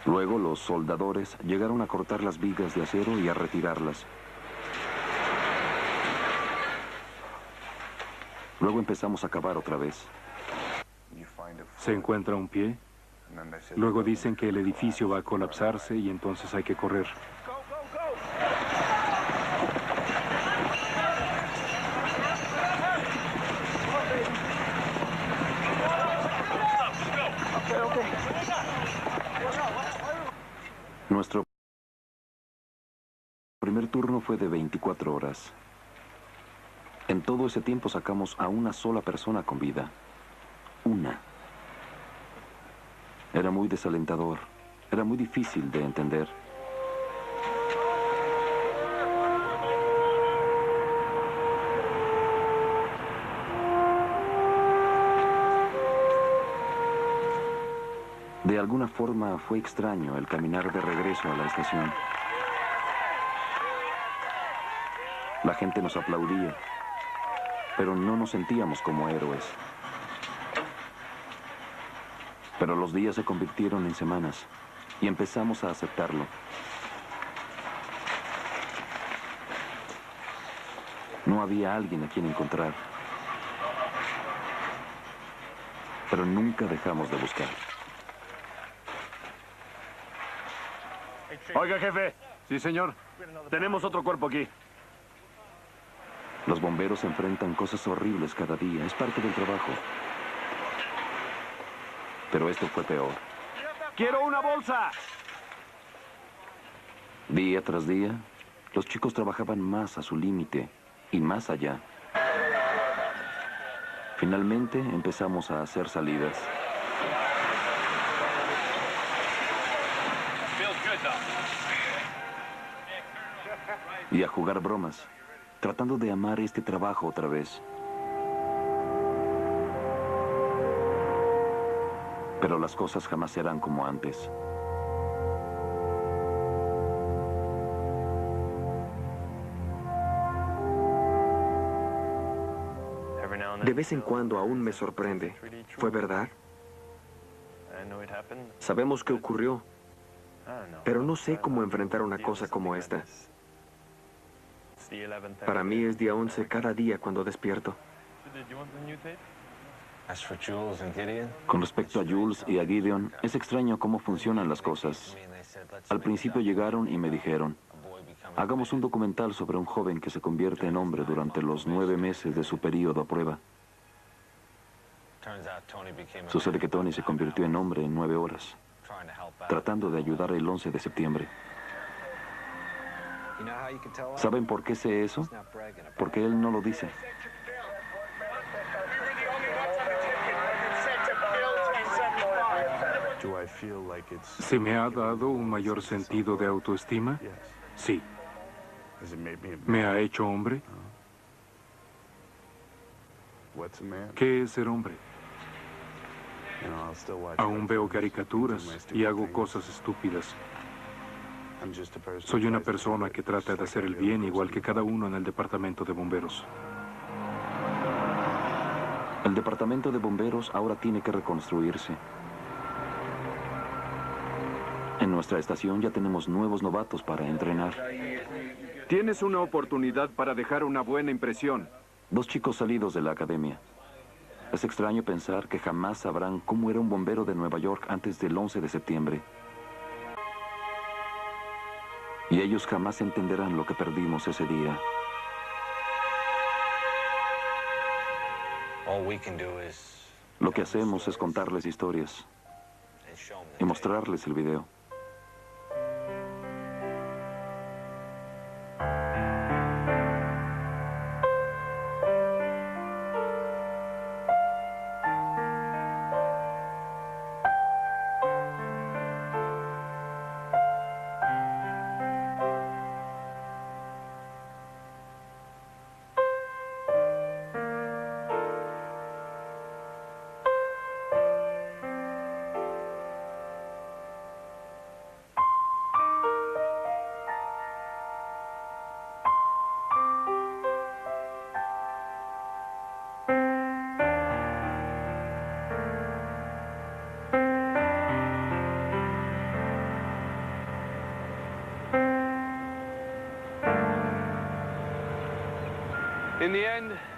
Luego los soldadores llegaron a cortar las vigas de acero y a retirarlas. Luego empezamos a cavar otra vez. Se encuentra un pie. Luego dicen que el edificio va a colapsarse y entonces hay que correr. Nuestro primer turno fue de 24 horas. En todo ese tiempo sacamos a una sola persona con vida. Una. Era muy desalentador. Era muy difícil de entender. De alguna forma fue extraño el caminar de regreso a la estación. La gente nos aplaudía, pero no nos sentíamos como héroes. Pero los días se convirtieron en semanas y empezamos a aceptarlo. No había alguien a quien encontrar, pero nunca dejamos de buscar. Oiga, jefe. Sí, señor. Tenemos otro cuerpo aquí. Los bomberos enfrentan cosas horribles cada día. Es parte del trabajo. Pero esto fue peor. ¡Quiero una bolsa! Día tras día, los chicos trabajaban más a su límite y más allá. Finalmente empezamos a hacer salidas. Y a jugar bromas, tratando de amar este trabajo otra vez. Pero las cosas jamás serán como antes. De vez en cuando aún me sorprende. ¿Fue verdad? Sabemos que ocurrió, pero no sé cómo enfrentar una cosa como esta. Para mí es día 11 cada día cuando despierto. Con respecto a Jules y a Gideon, es extraño cómo funcionan las cosas. Al principio llegaron y me dijeron, hagamos un documental sobre un joven que se convierte en hombre durante los 9 meses de su periodo a prueba. Sucede que Tony se convirtió en hombre en 9 horas, tratando de ayudar el 11 de septiembre. ¿Saben por qué sé eso? Porque él no lo dice. ¿Se me ha dado un mayor sentido de autoestima? Sí. ¿Me ha hecho hombre? ¿Qué es ser hombre? Aún veo caricaturas y hago cosas estúpidas. Soy una persona que trata de hacer el bien igual que cada uno en el departamento de bomberos. El departamento de bomberos ahora tiene que reconstruirse. En nuestra estación ya tenemos nuevos novatos para entrenar. Tienes una oportunidad para dejar una buena impresión. 2 chicos salidos de la academia. Es extraño pensar que jamás sabrán cómo era un bombero de Nueva York antes del 11 de septiembre. Y ellos jamás entenderán lo que perdimos ese día. Lo que hacemos es contarles historias y mostrarles el video.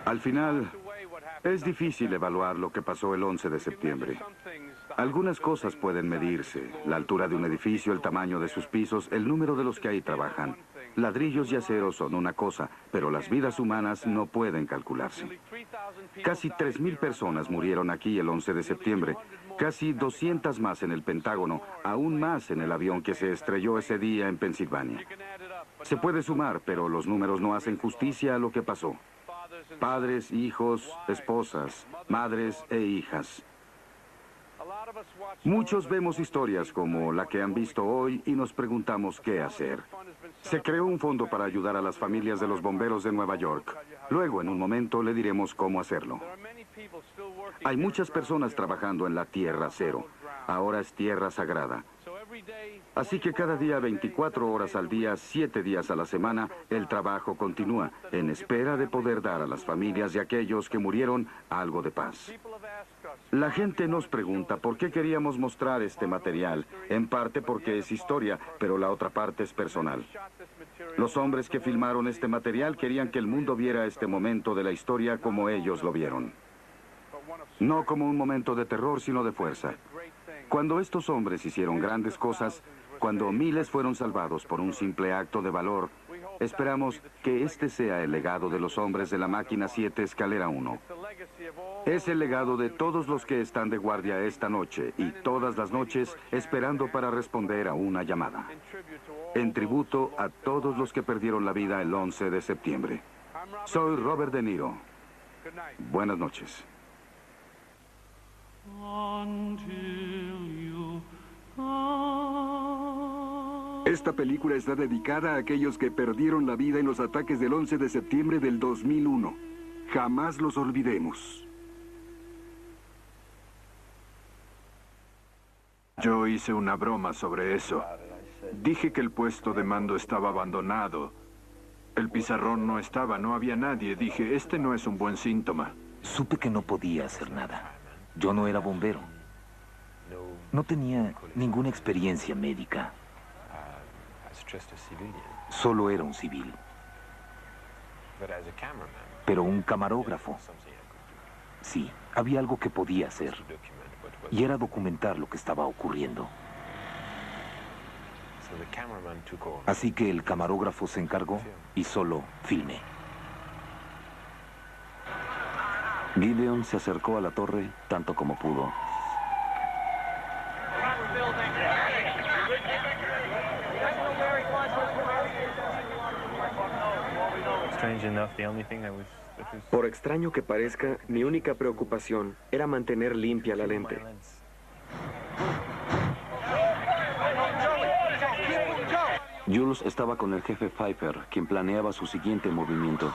Al final, es difícil evaluar lo que pasó el 11 de septiembre. Algunas cosas pueden medirse: la altura de un edificio, el tamaño de sus pisos, el número de los que ahí trabajan. Ladrillos y acero son una cosa, pero las vidas humanas no pueden calcularse. Casi 3.000 personas murieron aquí el 11 de septiembre, casi 200 más en el Pentágono, aún más en el avión que se estrelló ese día en Pensilvania. Se puede sumar, pero los números no hacen justicia a lo que pasó. Padres, hijos, esposas, madres e hijas. Muchos vemos historias como la que han visto hoy y nos preguntamos qué hacer. Se creó un fondo para ayudar a las familias de los bomberos de Nueva York. Luego, en un momento, le diremos cómo hacerlo. Hay muchas personas trabajando en la Tierra Cero. Ahora es tierra sagrada. Así que cada día, 24 horas al día, 7 días a la semana, el trabajo continúa, en espera de poder dar a las familias de aquellos que murieron algo de paz. La gente nos pregunta por qué queríamos mostrar este material, en parte porque es historia, pero la otra parte es personal. Los hombres que filmaron este material querían que el mundo viera este momento de la historia como ellos lo vieron. No como un momento de terror, sino de fuerza. Cuando estos hombres hicieron grandes cosas, cuando miles fueron salvados por un simple acto de valor, esperamos que este sea el legado de los hombres de la máquina 7, escalera 1. Es el legado de todos los que están de guardia esta noche y todas las noches esperando para responder a una llamada. En tributo a todos los que perdieron la vida el 11 de septiembre. Soy Robert De Niro. Buenas noches. Esta película está dedicada a aquellos que perdieron la vida en los ataques del 11 de septiembre del 2001. Jamás los olvidemos. Yo hice una broma sobre eso. Dije que el puesto de mando estaba abandonado. El pizarrón no estaba, no había nadie. Dije, este no es un buen síntoma. Supe que no podía hacer nada. Yo no era bombero. No tenía ninguna experiencia médica. Solo era un civil. Pero un camarógrafo. Sí, había algo que podía hacer. Y era documentar lo que estaba ocurriendo. Así que el camarógrafo se encargó y solo filmé. Gideon se acercó a la torre tanto como pudo. Por extraño que parezca, mi única preocupación era mantener limpia la lente. Jules estaba con el jefe Pfeiffer, quien planeaba su siguiente movimiento.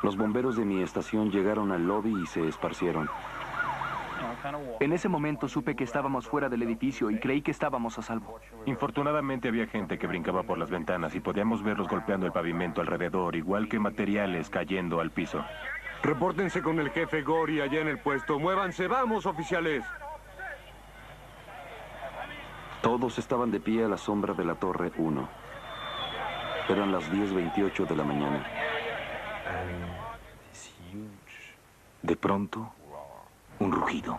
Los bomberos de mi estación llegaron al lobby y se esparcieron. En ese momento supe que estábamos fuera del edificio y creí que estábamos a salvo. Infortunadamente había gente que brincaba por las ventanas y podíamos verlos golpeando el pavimento alrededor, igual que materiales cayendo al piso. Repórtense con el jefe Gory allá en el puesto. ¡Muévanse! ¡Vamos, oficiales! Todos estaban de pie a la sombra de la Torre 1. Eran las 10:28 de la mañana. De pronto, un rugido.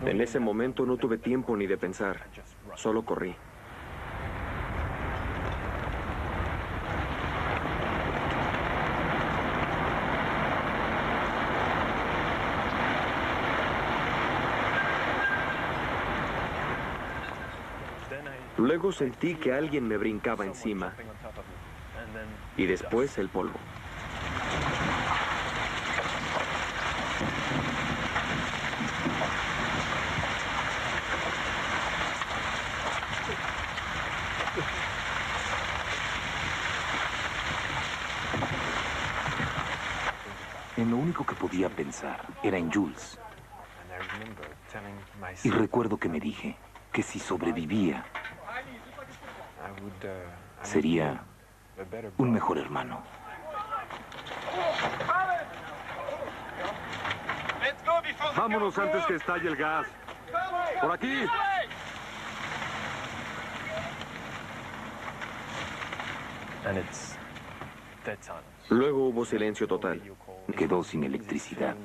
En ese momento no tuve tiempo ni de pensar. Solo corrí. Luego sentí que alguien me brincaba encima. Y después el polvo. En lo único que podía pensar era en Jules. Y recuerdo que me dije que si sobrevivía, sería un mejor hermano. ¡Vámonos antes que estalle el gas! ¡Por aquí! Luego hubo silencio total. Quedó sin electricidad.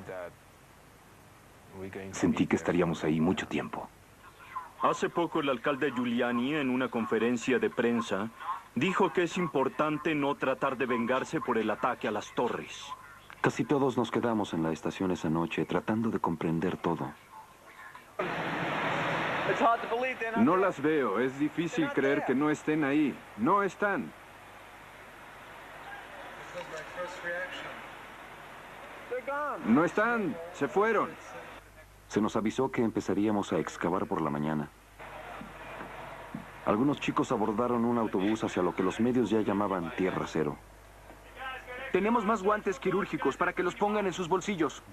Sentí que estaríamos ahí mucho tiempo. Hace poco el alcalde Giuliani, en una conferencia de prensa, dijo que es importante no tratar de vengarse por el ataque a las torres. Casi todos nos quedamos en la estación esa noche tratando de comprender todo. No las veo. Es difícil creer que no estén ahí. No están. No están. Se fueron. Se nos avisó que empezaríamos a excavar por la mañana. Algunos chicos abordaron un autobús hacia lo que los medios ya llamaban Tierra Cero. Tenemos más guantes quirúrgicos para que los pongan en sus bolsillos.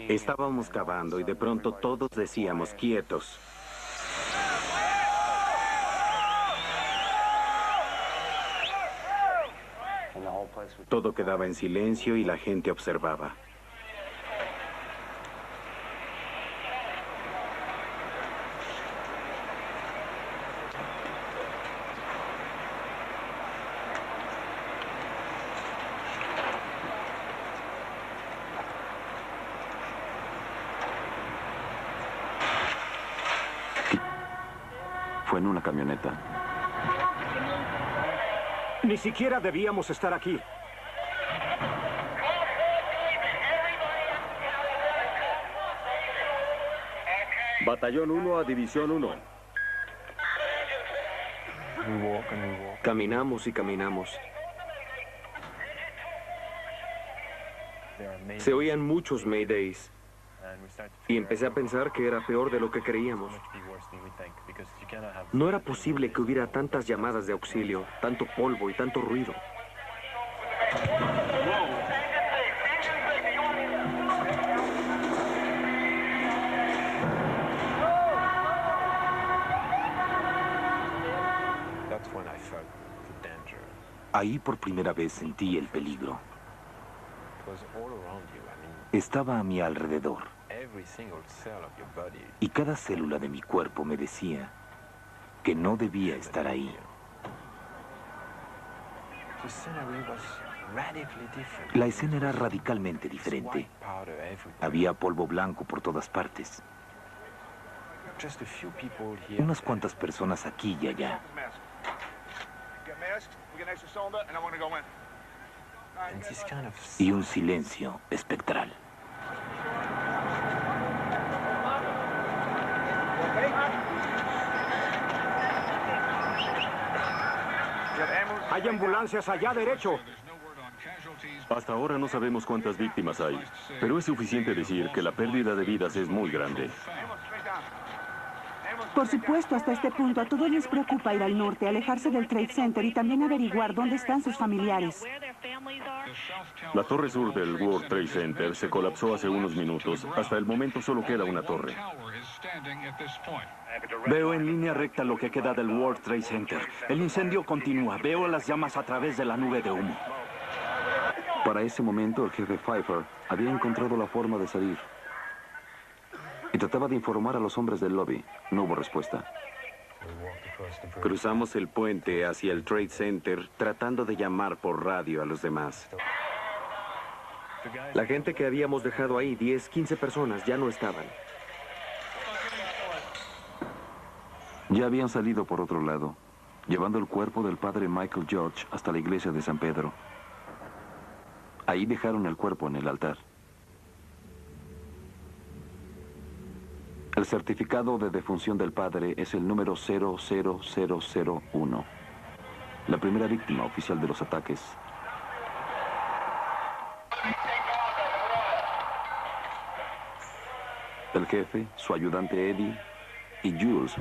Estábamos cavando y de pronto todos decíamos quietos. Todo quedaba en silencio y la gente observaba. Fue en una camioneta. Ni siquiera debíamos estar aquí. Batallón 1 a División 1. Caminamos y caminamos. Se oían muchos Maydays. Y empecé a pensar que era peor de lo que creíamos. No era posible que hubiera tantas llamadas de auxilio, tanto polvo y tanto ruido. Ahí por primera vez sentí el peligro. Estaba a mi alrededor. Y cada célula de mi cuerpo me decía que no debía estar ahí. La escena era radicalmente diferente. Había polvo blanco por todas partes. Unas cuantas personas aquí y allá. Y un silencio espectral. Hay ambulancias allá derecho. Hasta ahora no sabemos cuántas víctimas hay, pero es suficiente decir que la pérdida de vidas es muy grande. Por supuesto, hasta este punto a todos les preocupa ir al norte, alejarse del Trade Center y también averiguar dónde están sus familiares. La torre sur del World Trade Center se colapsó hace unos minutos. Hasta el momento solo queda una torre. Veo en línea recta lo que queda del World Trade Center. El incendio continúa. Veo las llamas a través de la nube de humo. Para ese momento, el jefe Pfeiffer había encontrado la forma de salir. Y trataba de informar a los hombres del lobby. No hubo respuesta. Cruzamos el puente hacia el Trade Center tratando de llamar por radio a los demás. La gente que habíamos dejado ahí, 10, 15 personas, ya no estaban. Ya habían salido por otro lado, llevando el cuerpo del padre Michael George hasta la iglesia de San Pedro. Ahí dejaron el cuerpo en el altar. El certificado de defunción del padre es el número 00001. La primera víctima oficial de los ataques. El jefe, su ayudante Eddie y Jules.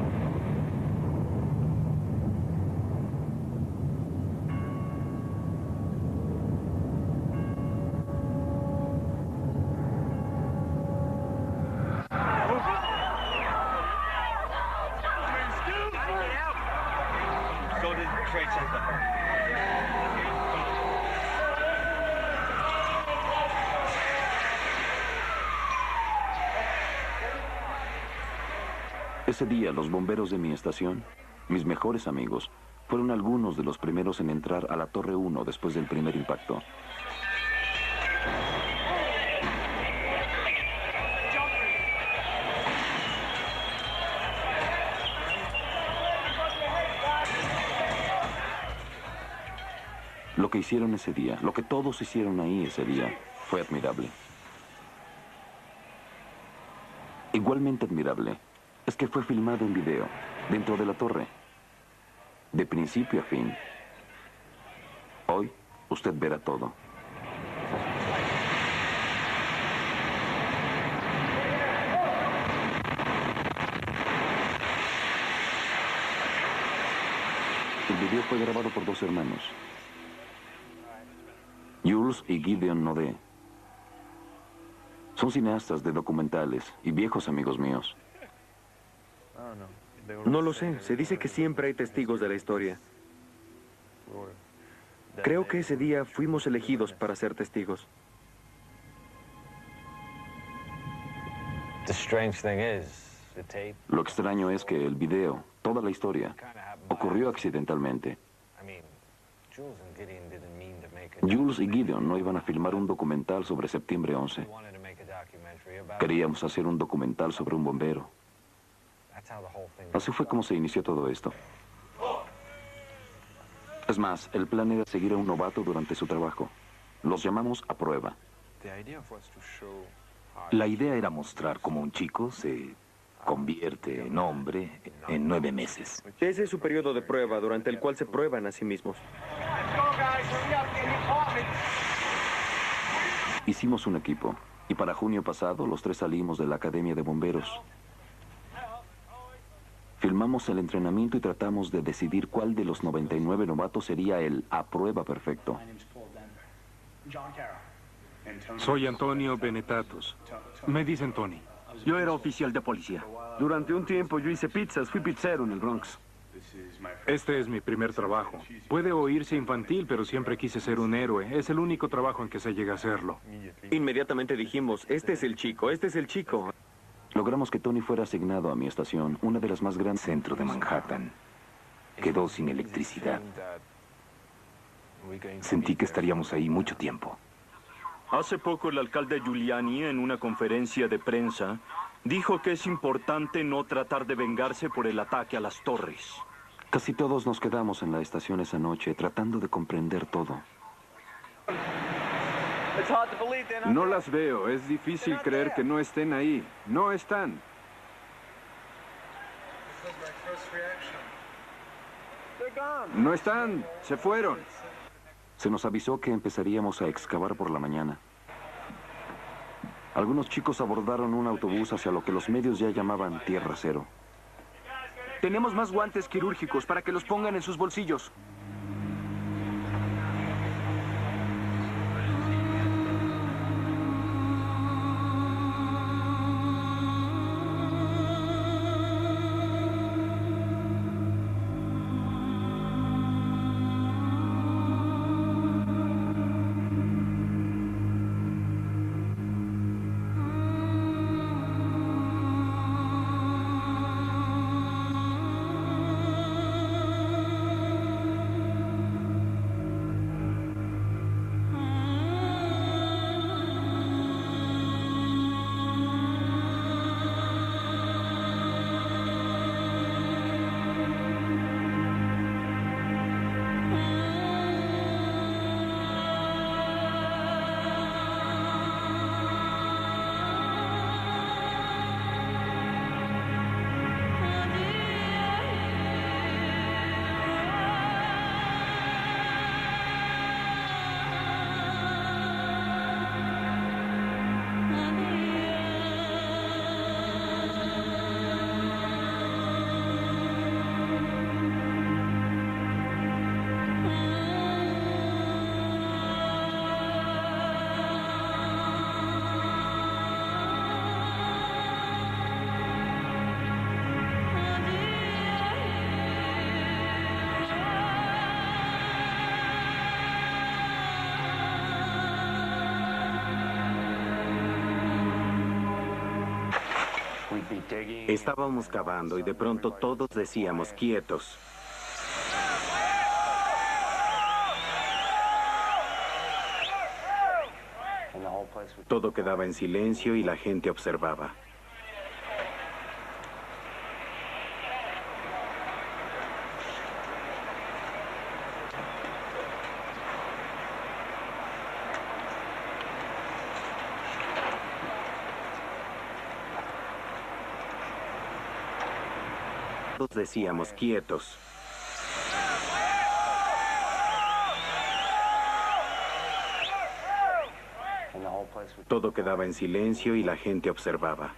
Ese día, los bomberos de mi estación, mis mejores amigos, fueron algunos de los primeros en entrar a la Torre 1 después del primer impacto. Lo que hicieron ese día, lo que todos hicieron ahí ese día, fue admirable. Igualmente admirable es que fue filmado en video, dentro de la torre, de principio a fin. Hoy, usted verá todo. El video fue grabado por dos hermanos, Jules y Gideon Nodé. Son cineastas de documentales y viejos amigos míos. No lo sé. Se dice que siempre hay testigos de la historia. Creo que ese día fuimos elegidos para ser testigos. Lo extraño es que el video, toda la historia, ocurrió accidentalmente. Jules y Gideon no iban a filmar un documental sobre septiembre 11. Queríamos hacer un documental sobre un bombero. Así fue como se inició todo esto. Es más, el plan era seguir a un novato durante su trabajo. Los llamamos a prueba. La idea era mostrar cómo un chico se convierte en hombre en 9 meses. Ese es su periodo de prueba, durante el cual se prueban a sí mismos. Hicimos un equipo, y para junio pasado los 3 salimos de la Academia de Bomberos. Filmamos el entrenamiento y tratamos de decidir cuál de los 99 novatos sería el a prueba perfecto. Soy Antonio Benetatos. Me dicen Tony. Yo era oficial de policía. Durante un tiempo yo hice pizzas, fui pizzero en el Bronx. Este es mi primer trabajo. Puede oírse infantil, pero siempre quise ser un héroe. Es el único trabajo en que se llega a hacerlo. Inmediatamente dijimos, este es el chico, este es el chico. Logramos que Tony fuera asignado a mi estación, una de las más grandes. Centro de Manhattan. Quedó sin electricidad. Sentí que estaríamos ahí mucho tiempo. Hace poco el alcalde Giuliani, en una conferencia de prensa, dijo que es importante no tratar de vengarse por el ataque a las torres. Casi todos nos quedamos en la estación esa noche, tratando de comprender todo. No las veo. Es difícil creer que no estén ahí. No están. No están. Se fueron. Se nos avisó que empezaríamos a excavar por la mañana. Algunos chicos abordaron un autobús hacia lo que los medios ya llamaban Tierra Cero. Tenemos más guantes quirúrgicos para que los pongan en sus bolsillos. Estábamos cavando y de pronto todos decíamos quietos. Todo quedaba en silencio y la gente observaba. Todos decíamos quietos. Todo quedaba en silencio y la gente observaba.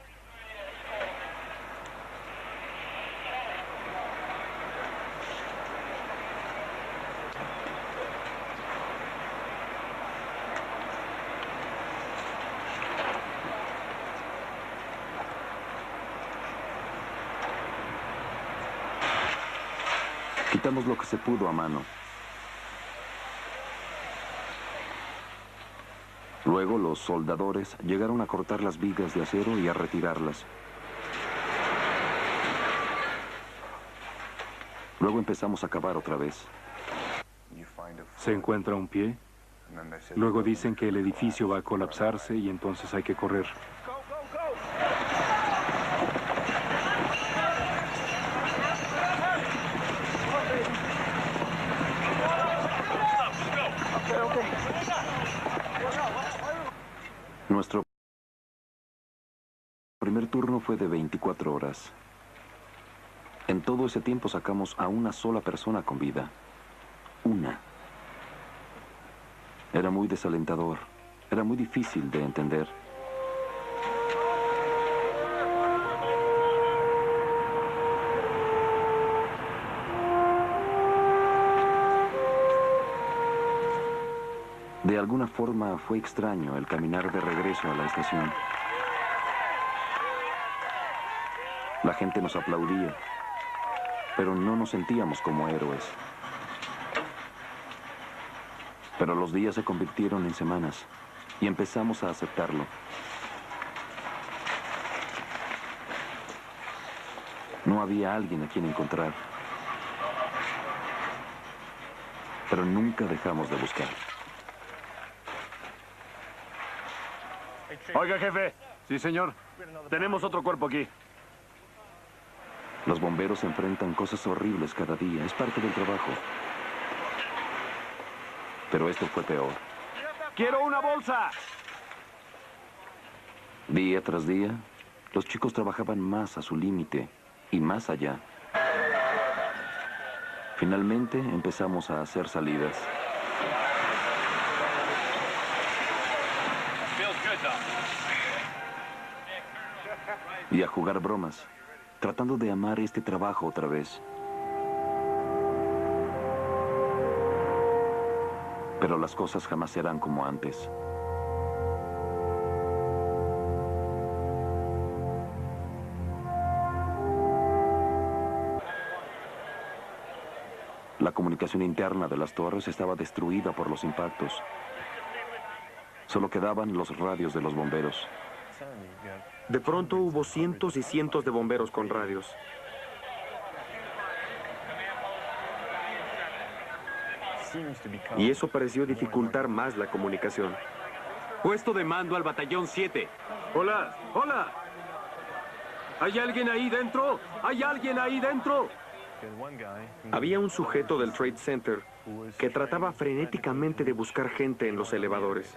Quitamos lo que se pudo a mano. Luego los soldadores llegaron a cortar las vigas de acero y a retirarlas. Luego empezamos a cavar otra vez. Se encuentra un pie. Luego dicen que el edificio va a colapsarse y entonces hay que correr. Nuestro primer turno fue de 24 horas. En todo ese tiempo sacamos a una sola persona con vida. Una. Era muy desalentador. Era muy difícil de entender. De alguna forma fue extraño el caminar de regreso a la estación. La gente nos aplaudía, pero no nos sentíamos como héroes. Pero los días se convirtieron en semanas y empezamos a aceptarlo. No había alguien a quien encontrar. Pero nunca dejamos de buscar. Oiga, jefe. Sí, señor. Tenemos otro cuerpo aquí. Los bomberos enfrentan cosas horribles cada día. Es parte del trabajo. Pero esto fue peor. ¡Quiero una bolsa! Día tras día, los chicos trabajaban más a su límite y más allá. Finalmente empezamos a hacer salidas. Y a jugar bromas, tratando de amar este trabajo otra vez. Pero las cosas jamás serán como antes. La comunicación interna de las torres estaba destruida por los impactos. Solo quedaban los radios de los bomberos. De pronto hubo cientos y cientos de bomberos con radios. Y eso pareció dificultar más la comunicación. Puesto de mando al batallón 7. Hola, hola. ¿Hay alguien ahí dentro? ¿Hay alguien ahí dentro? Había un sujeto del Trade Center que trataba frenéticamente de buscar gente en los elevadores.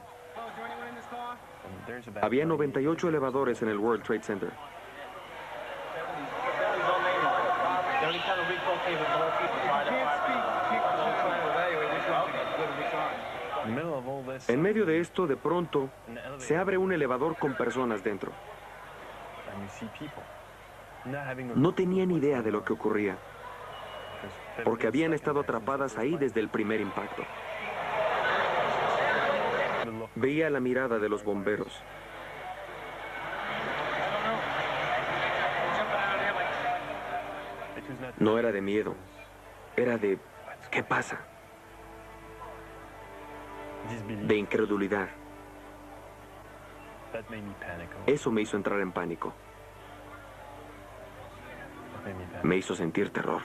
Había 98 elevadores en el World Trade Center. En medio de esto, de pronto, se abre un elevador con personas dentro. No tenían idea de lo que ocurría, porque habían estado atrapadas ahí desde el primer impacto. Veía la mirada de los bomberos. No era de miedo, era de ¿qué pasa? De incredulidad. Eso me hizo entrar en pánico. Me hizo sentir terror.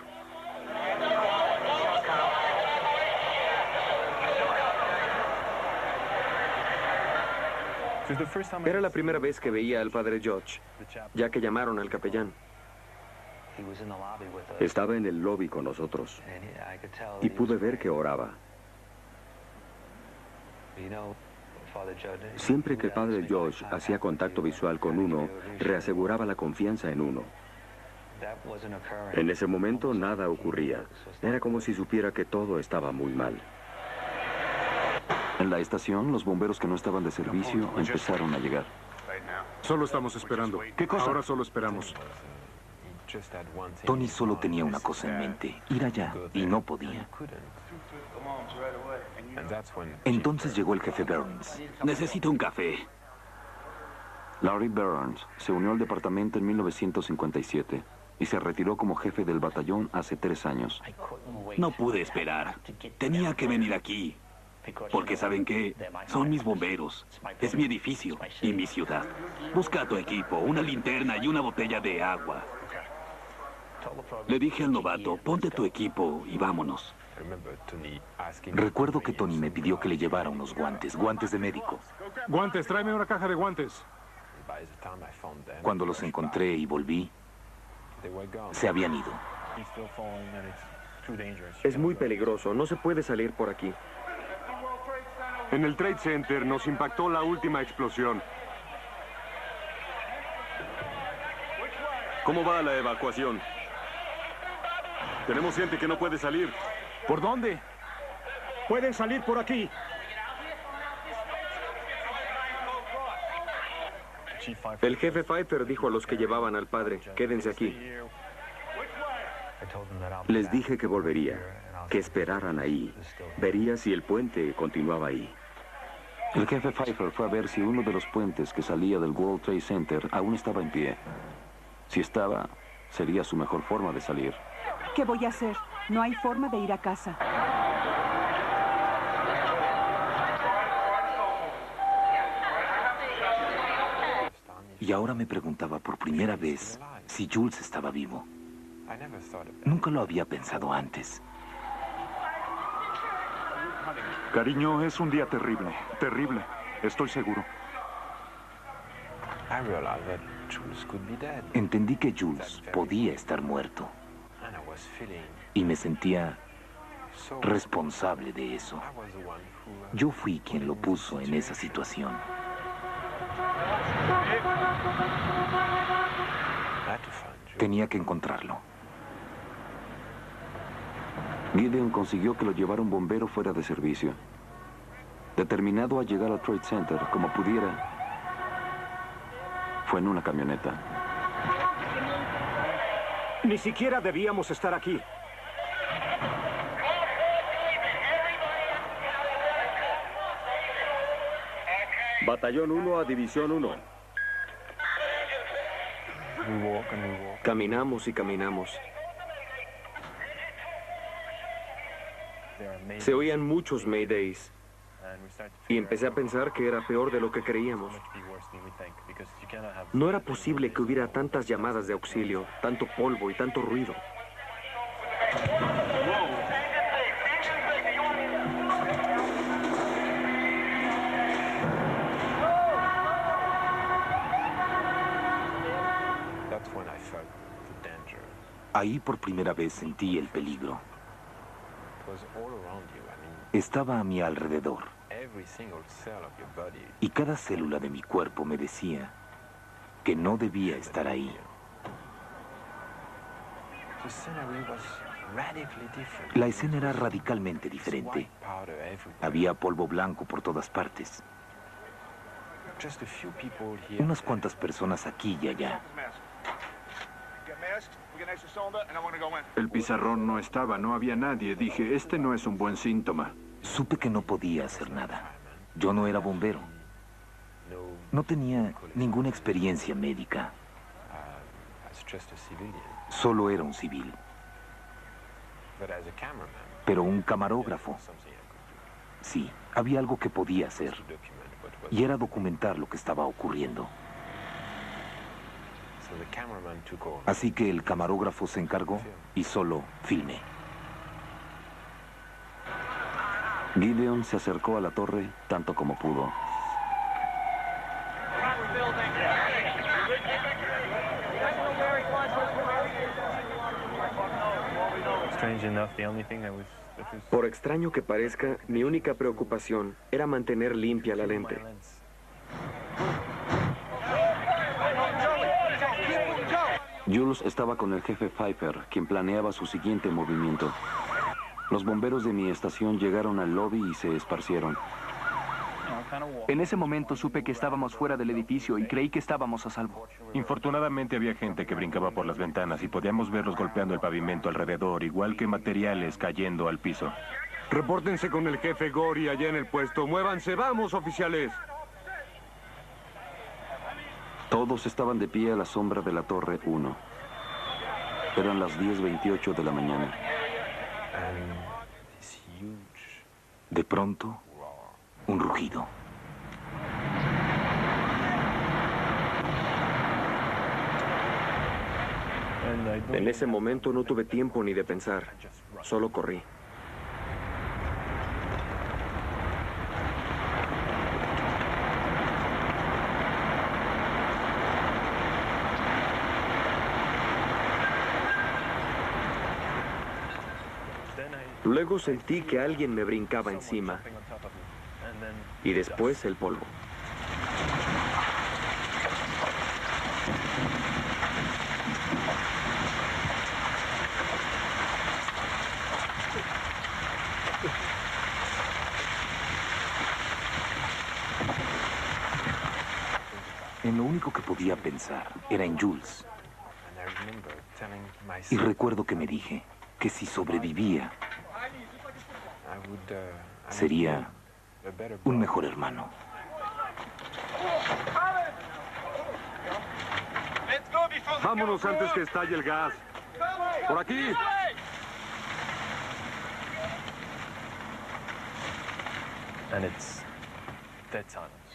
Era la primera vez que veía al padre George, ya que llamaron al capellán. Estaba en el lobby con nosotros y pude ver que oraba. Siempre que el padre George hacía contacto visual con uno, reaseguraba la confianza en uno. En ese momento nada ocurría. Era como si supiera que todo estaba muy mal. En la estación, los bomberos que no estaban de servicio empezaron a llegar. Solo estamos esperando. ¿Qué cosa? Ahora solo esperamos. Tony solo tenía una cosa en mente, ir allá, y no podía. Entonces llegó el jefe Burns. Necesito un café. Larry Burns se unió al departamento en 1957. y se retiró como jefe del batallón hace 3 años. No pude esperar. Tenía que venir aquí. Porque ¿saben qué? Son mis bomberos. Es mi edificio y mi ciudad. Busca a tu equipo, una linterna y una botella de agua. Le dije al novato, ponte tu equipo y vámonos. Recuerdo que Tony me pidió que le llevara unos guantes de médico. Guantes, tráeme una caja de guantes. Cuando los encontré y volví, se habían ido. Es muy peligroso, no se puede salir por aquí. En el Trade Center nos impactó la última explosión. ¿Cómo va la evacuación? Tenemos gente que no puede salir. ¿Por dónde? Pueden salir por aquí. El jefe Pfeiffer dijo a los que llevaban al padre, quédense aquí. Les dije que volvería, que esperaran ahí. Vería si el puente continuaba ahí. El jefe Pfeiffer fue a ver si uno de los puentes que salía del World Trade Center aún estaba en pie. Si estaba, sería su mejor forma de salir. ¿Qué voy a hacer? No hay forma de ir a casa. Y ahora me preguntaba por primera vez si Jules estaba vivo. Nunca lo había pensado antes. Cariño, es un día terrible, terrible. Estoy seguro. Entendí que Jules podía estar muerto. Y me sentía responsable de eso. Yo fui quien lo puso en esa situación. Tenía que encontrarlo. Gideon consiguió que lo llevara un bombero fuera de servicio. Determinado a llegar al Trade Center como pudiera, fue en una camioneta. Ni siquiera debíamos estar aquí. Batallón 1 a División 1. Caminamos y caminamos. Se oían muchos Maydays. Y empecé a pensar que era peor de lo que creíamos. No era posible que hubiera tantas llamadas de auxilio, tanto polvo y tanto ruido. Ahí por primera vez sentí el peligro. Estaba a mi alrededor. Y cada célula de mi cuerpo me decía que no debía estar ahí. La escena era radicalmente diferente. Había polvo blanco por todas partes. Unas cuantas personas aquí y allá. El pizarrón no estaba, no había nadie. Dije, este no es un buen síntoma. Supe que no podía hacer nada. Yo no era bombero. No tenía ninguna experiencia médica. Solo era un civil. Pero un camarógrafo. Sí, había algo que podía hacer. Y era documentar lo que estaba ocurriendo. Así que el camarógrafo se encargó y solo filmé. Gideon se acercó a la torre tanto como pudo. Por extraño que parezca, mi única preocupación era mantener limpia la lente. Jules estaba con el jefe Pfeiffer, quien planeaba su siguiente movimiento. Los bomberos de mi estación llegaron al lobby y se esparcieron. En ese momento supe que estábamos fuera del edificio y creí que estábamos a salvo. Infortunadamente había gente que brincaba por las ventanas y podíamos verlos golpeando el pavimento alrededor, igual que materiales cayendo al piso. Repórtense con el jefe Gory allá en el puesto. Muévanse, vamos, oficiales. Todos estaban de pie a la sombra de la Torre 1. Eran las 10:28 de la mañana. De pronto, un rugido. En ese momento no tuve tiempo ni de pensar, solo corrí. Luego sentí que alguien me brincaba encima y después el polvo. En lo único que podía pensar era en Jules. Y recuerdo que me dije que si sobrevivía, sería un mejor hermano. Vámonos antes que estalle el gas. ¡Por aquí!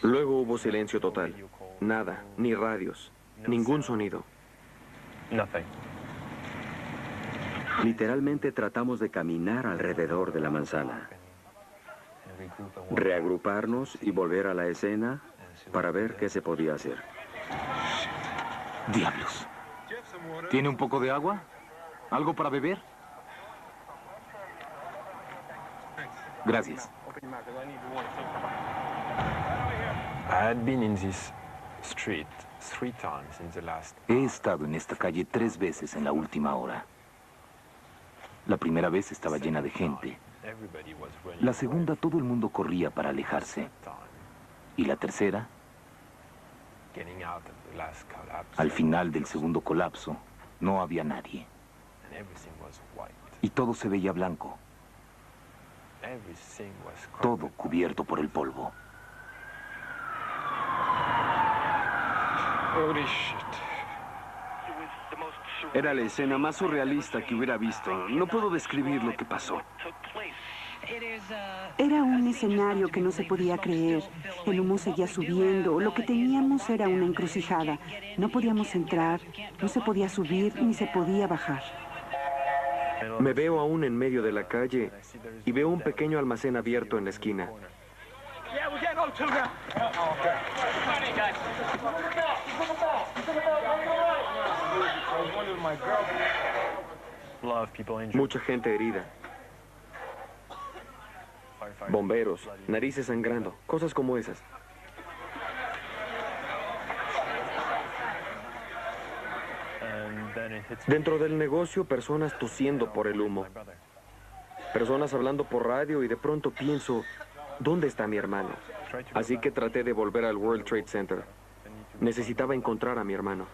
Luego hubo silencio total. Nada, ni radios, ningún sonido. Literalmente tratamos de caminar alrededor de la manzana. Reagruparnos y volver a la escena para ver qué se podía hacer. Diablos. ¿Tiene un poco de agua? ¿Algo para beber? Gracias. He estado en esta calle 3 veces en la última hora. La primera vez estaba llena de gente. La segunda, todo el mundo corría para alejarse. Y la tercera, al final del segundo colapso, no había nadie. Y todo se veía blanco. Todo cubierto por el polvo. Era la escena más surrealista que hubiera visto. No puedo describir lo que pasó. Era un escenario que no se podía creer. El humo seguía subiendo. Lo que teníamos era una encrucijada. No podíamos entrar, no se podía subir ni se podía bajar. Me veo aún en medio de la calle y veo un pequeño almacén abierto en la esquina. Mucha gente herida. Bomberos, narices sangrando, cosas como esas. Dentro del negocio, personas tosiendo por el humo. Personas hablando por radio y de pronto pienso, ¿dónde está mi hermano? Así que traté de volver al World Trade Center. Necesitaba encontrar a mi hermano.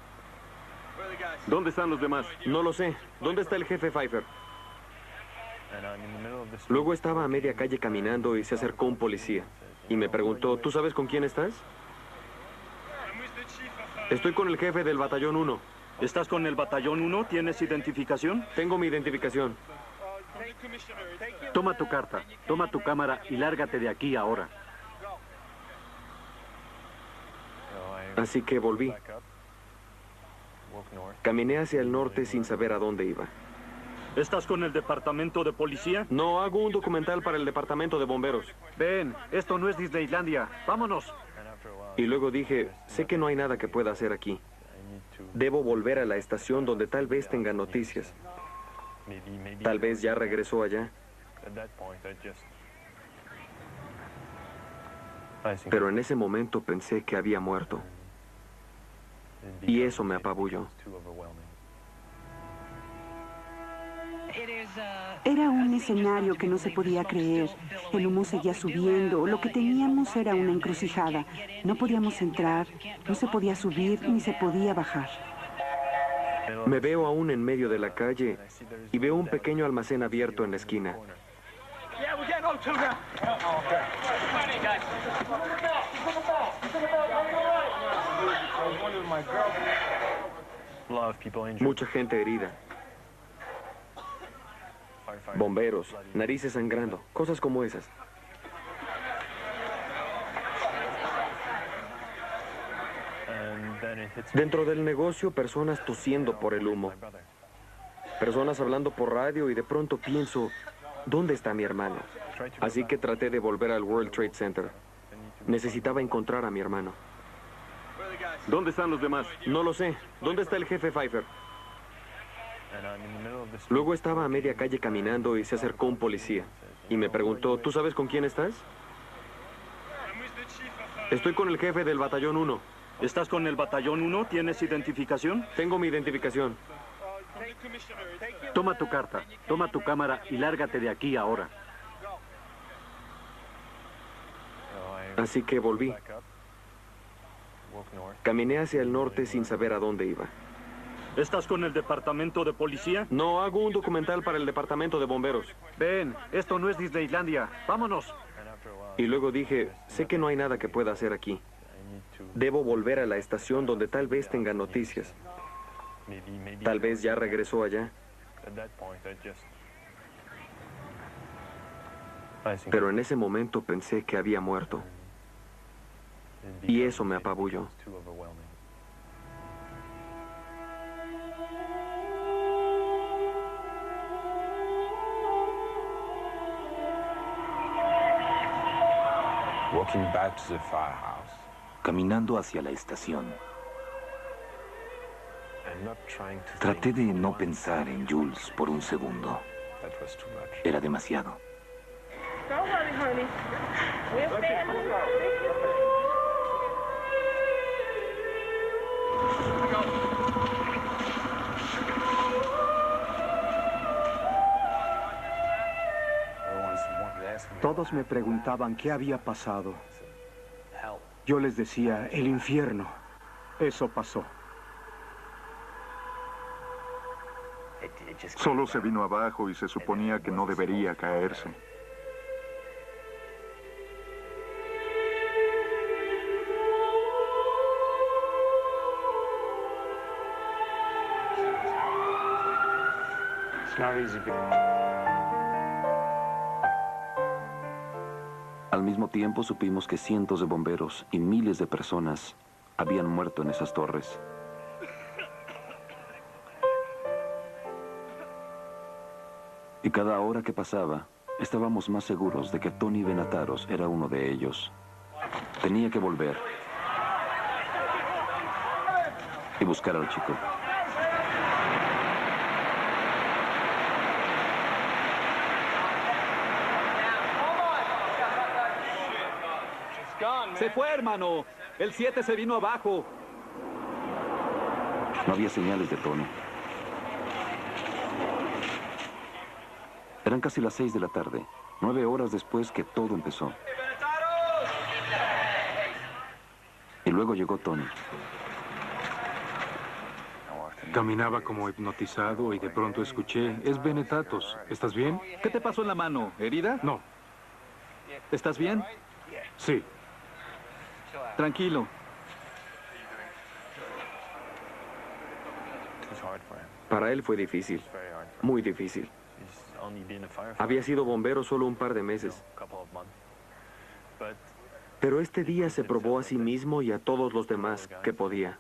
¿Dónde están los demás? No lo sé. ¿Dónde está el jefe Pfeiffer? Luego estaba a media calle caminando y se acercó un policía. Y me preguntó, ¿tú sabes con quién estás? Estoy con el jefe del batallón 1. ¿Estás con el batallón 1? ¿Tienes identificación? Tengo mi identificación. Toma tu carta, toma tu cámara y lárgate de aquí ahora. Así que volví. Caminé hacia el norte sin saber a dónde iba. ¿Estás con el departamento de policía? No, hago un documental para el departamento de bomberos. Ven, esto no es Disneylandia. Vámonos. Y luego dije, sé que no hay nada que pueda hacer aquí. Debo volver a la estación donde tal vez tenga noticias. Tal vez ya regresó allá. Pero en ese momento pensé que había muerto. Y eso me apabulló. Era un escenario que no se podía creer. El humo seguía subiendo. Lo que teníamos era una encrucijada. No podíamos entrar, no se podía subir ni se podía bajar. Me veo aún en medio de la calle y veo un pequeño almacén abierto en la esquina. Mucha gente herida. bomberos, narices sangrando, cosas como esas. Dentro del negocio, personas tosiendo por el humo. Personas hablando por radio y de pronto pienso, ¿dónde está mi hermano? Así que traté de volver al World Trade Center. Necesitaba encontrar a mi hermano. ¿Dónde están los demás? No lo sé. ¿Dónde está el jefe Pfeiffer? Luego estaba a media calle caminando y se acercó un policía. Y me preguntó, ¿tú sabes con quién estás? Estoy con el jefe del batallón 1. ¿Estás con el batallón 1? ¿Tienes identificación? Tengo mi identificación. Toma tu carta, toma tu cámara y lárgate de aquí ahora. Así que volví. Caminé hacia el norte sin saber a dónde iba. ¿Estás con el departamento de policía? No, hago un documental para el departamento de bomberos. Ven, esto no es Disneylandia. Vámonos. Y luego dije, sé que no hay nada que pueda hacer aquí. Debo volver a la estación donde tal vez tenga noticias. Tal vez ya regresó allá. Pero en ese momento pensé que había muerto. Y eso me apabulló. Caminando hacia la estación, traté de no pensar en Jules por un segundo. Era demasiado. Todos me preguntaban qué había pasado. Yo les decía, el infierno. Eso pasó. Solo se vino abajo y se suponía que no debería caerse. Al mismo tiempo supimos que cientos de bomberos y miles de personas habían muerto en esas torres. Y cada hora que pasaba, estábamos más seguros de que Tony Benataros era uno de ellos. Tenía que volver y buscar al chico. Se fue, hermano. El 7 se vino abajo. No había señales de Tony. Eran casi las 6 de la tarde, 9 horas después que todo empezó. Y luego llegó Tony. Caminaba como hipnotizado y de pronto escuché, es Benetatos. ¿Estás bien? ¿Qué te pasó en la mano? ¿Herida? No. ¿Estás bien? Sí. Tranquilo. Para él fue difícil, muy difícil. Había sido bombero solo un par de meses. Pero este día se probó a sí mismo y a todos los demás que podía.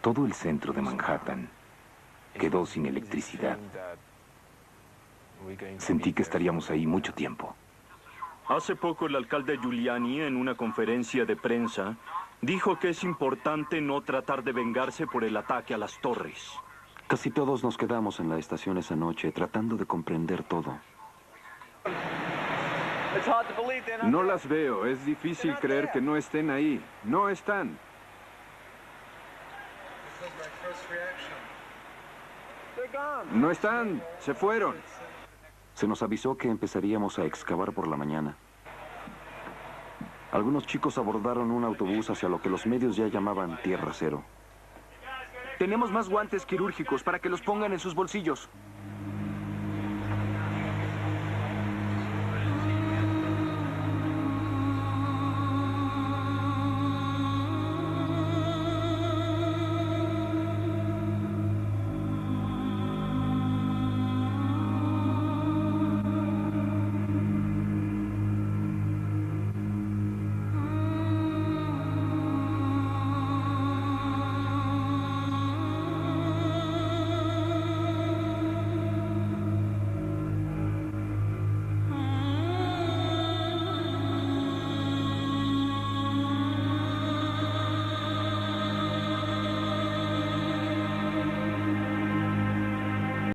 Todo el centro de Manhattan quedó sin electricidad. Sentí que estaríamos ahí mucho tiempo. Hace poco el alcalde Giuliani, en una conferencia de prensa, dijo que es importante no tratar de vengarse por el ataque a las torres. Casi todos nos quedamos en la estación esa noche tratando de comprender todo. No las veo. Es difícil creer que no estén ahí. No están. No están. Se fueron. Se nos avisó que empezaríamos a excavar por la mañana. Algunos chicos abordaron un autobús hacia lo que los medios ya llamaban Tierra Cero. Tenemos más guantes quirúrgicos para que los pongan en sus bolsillos.